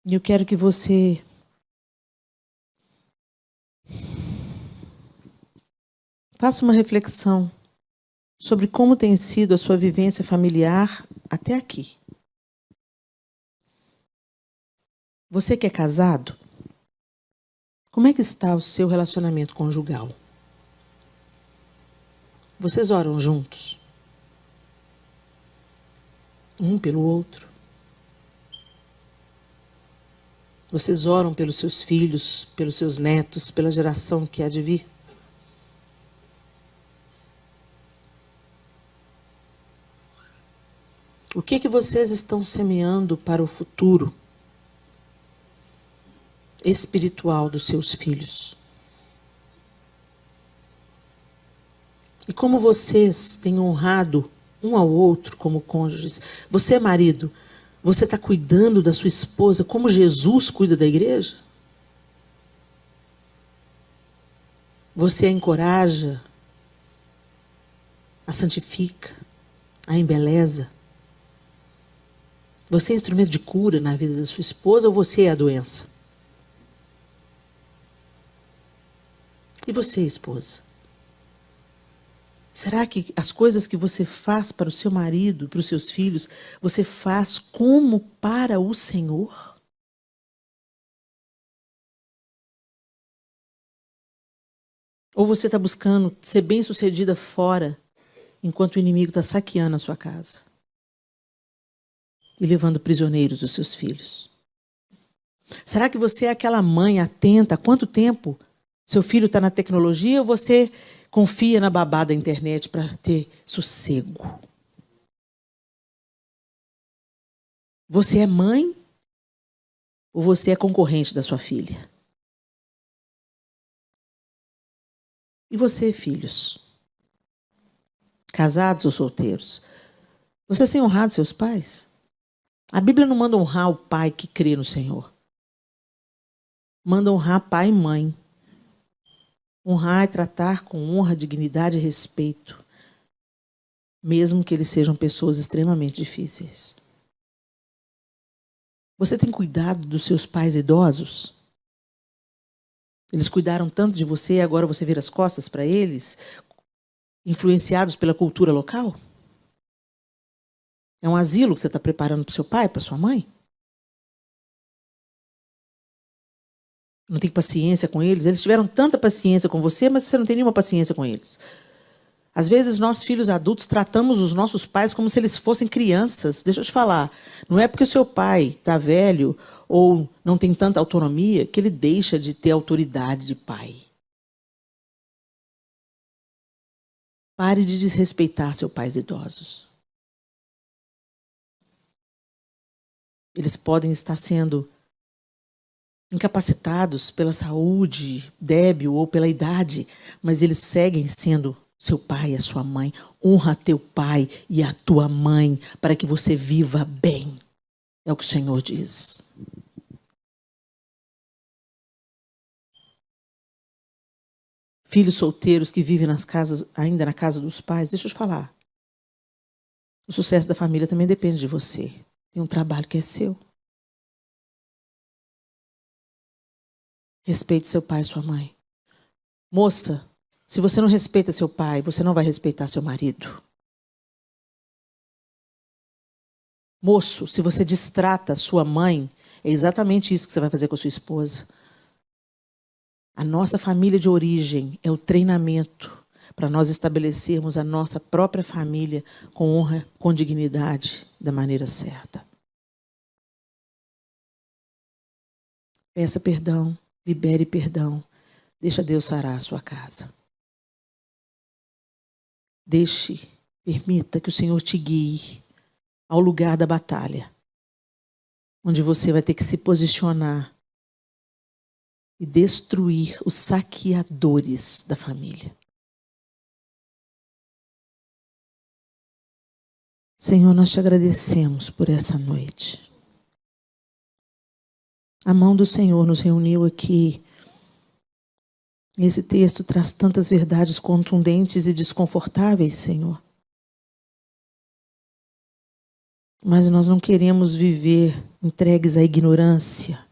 E eu quero que você faça uma reflexão sobre como tem sido a sua vivência familiar até aqui. Você que é casado, como é que está o seu relacionamento conjugal? Vocês oram juntos? Um pelo outro. Vocês oram pelos seus filhos, pelos seus netos, pela geração que há de vir? O que que vocês estão semeando para o futuro espiritual dos seus filhos? E como vocês têm honrado um ao outro como cônjuges? Você, marido, você está cuidando da sua esposa como Jesus cuida da igreja? Você a encoraja, a santifica, a embeleza? Você é instrumento de cura na vida da sua esposa ou você é a doença? E você, esposa? Será que as coisas que você faz para o seu marido, para os seus filhos, você faz como para o Senhor? Ou você está buscando ser bem-sucedida fora, enquanto o inimigo está saqueando a sua casa e levando prisioneiros os seus filhos? Será que você é aquela mãe atenta? Há quanto tempo seu filho está na tecnologia ou você confia na babá da internet para ter sossego? Você é mãe ou você é concorrente da sua filha? E você, filhos? Casados ou solteiros? Vocês têm honrado seus pais? A Bíblia não manda honrar o pai que crê no Senhor. Manda honrar pai e mãe. Honrar e tratar com honra, dignidade e respeito, mesmo que eles sejam pessoas extremamente difíceis. Você tem cuidado dos seus pais idosos? Eles cuidaram tanto de você e agora você vira as costas para eles, influenciados pela cultura local? É um asilo que você está preparando para o seu pai, para sua mãe? Não tem paciência com eles? Eles tiveram tanta paciência com você, mas você não tem nenhuma paciência com eles. Às vezes, nós, filhos adultos, tratamos os nossos pais como se eles fossem crianças. Deixa eu te falar, não é porque o seu pai está velho ou não tem tanta autonomia que ele deixa de ter autoridade de pai. Pare de desrespeitar seus pais idosos. Eles podem estar sendo incapacitados pela saúde débil ou pela idade, mas eles seguem sendo seu pai e a sua mãe. Honra teu pai e a tua mãe para que você viva bem. É o que o Senhor diz. Filhos solteiros que vivem nas casas, ainda na casa dos pais, deixa eu te falar. O sucesso da família também depende de você. Tem um trabalho que é seu. Respeite seu pai e sua mãe. Moça, se você não respeita seu pai, você não vai respeitar seu marido. Moço, se você distrata sua mãe, é exatamente isso que você vai fazer com a sua esposa. A nossa família de origem é o treinamento para nós estabelecermos a nossa própria família com honra, com dignidade, da maneira certa. Peça perdão. Libere perdão. Deixa Deus sarar a sua casa. Permita que o Senhor te guie ao lugar da batalha, onde você vai ter que se posicionar e destruir os saqueadores da família. Senhor, nós te agradecemos por essa noite. A mão do Senhor nos reuniu aqui. Esse texto traz tantas verdades contundentes e desconfortáveis, Senhor. Mas nós não queremos viver entregues à ignorância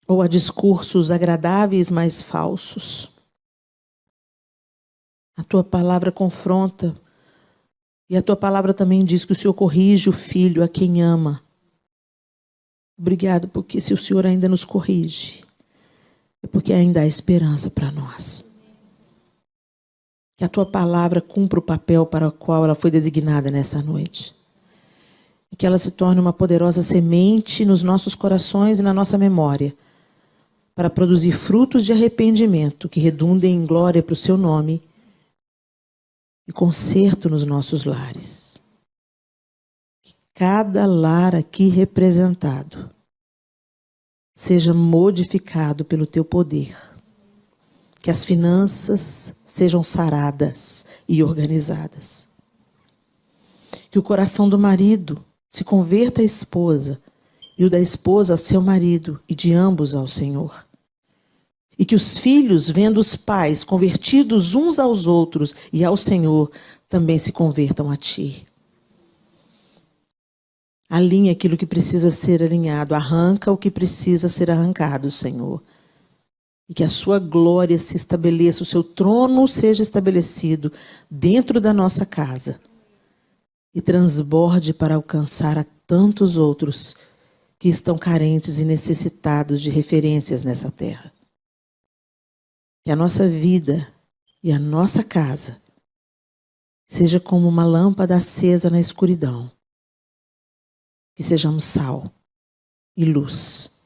ou a discursos agradáveis, mas falsos. A tua palavra confronta e a tua palavra também diz que o Senhor corrige o filho a quem ama. Obrigado, porque se o Senhor ainda nos corrige, é porque ainda há esperança para nós. Que a tua palavra cumpra o papel para o qual ela foi designada nessa noite. E que ela se torne uma poderosa semente nos nossos corações e na nossa memória, para produzir frutos de arrependimento que redundem em glória para o seu nome e conserto nos nossos lares. Cada lar aqui representado seja modificado pelo teu poder. Que as finanças sejam saradas e organizadas. Que o coração do marido se converta à esposa e o da esposa ao seu marido e de ambos ao Senhor. E que os filhos, vendo os pais convertidos uns aos outros e ao Senhor, também se convertam a ti. Alinha aquilo que precisa ser alinhado. Arranca o que precisa ser arrancado, Senhor. e que a sua glória se estabeleça, o seu trono seja estabelecido dentro da nossa casa e transborde para alcançar a tantos outros que estão carentes e necessitados de referências nessa terra. Que a nossa vida e a nossa casa seja como uma lâmpada acesa na escuridão. Que sejamos sal e luz.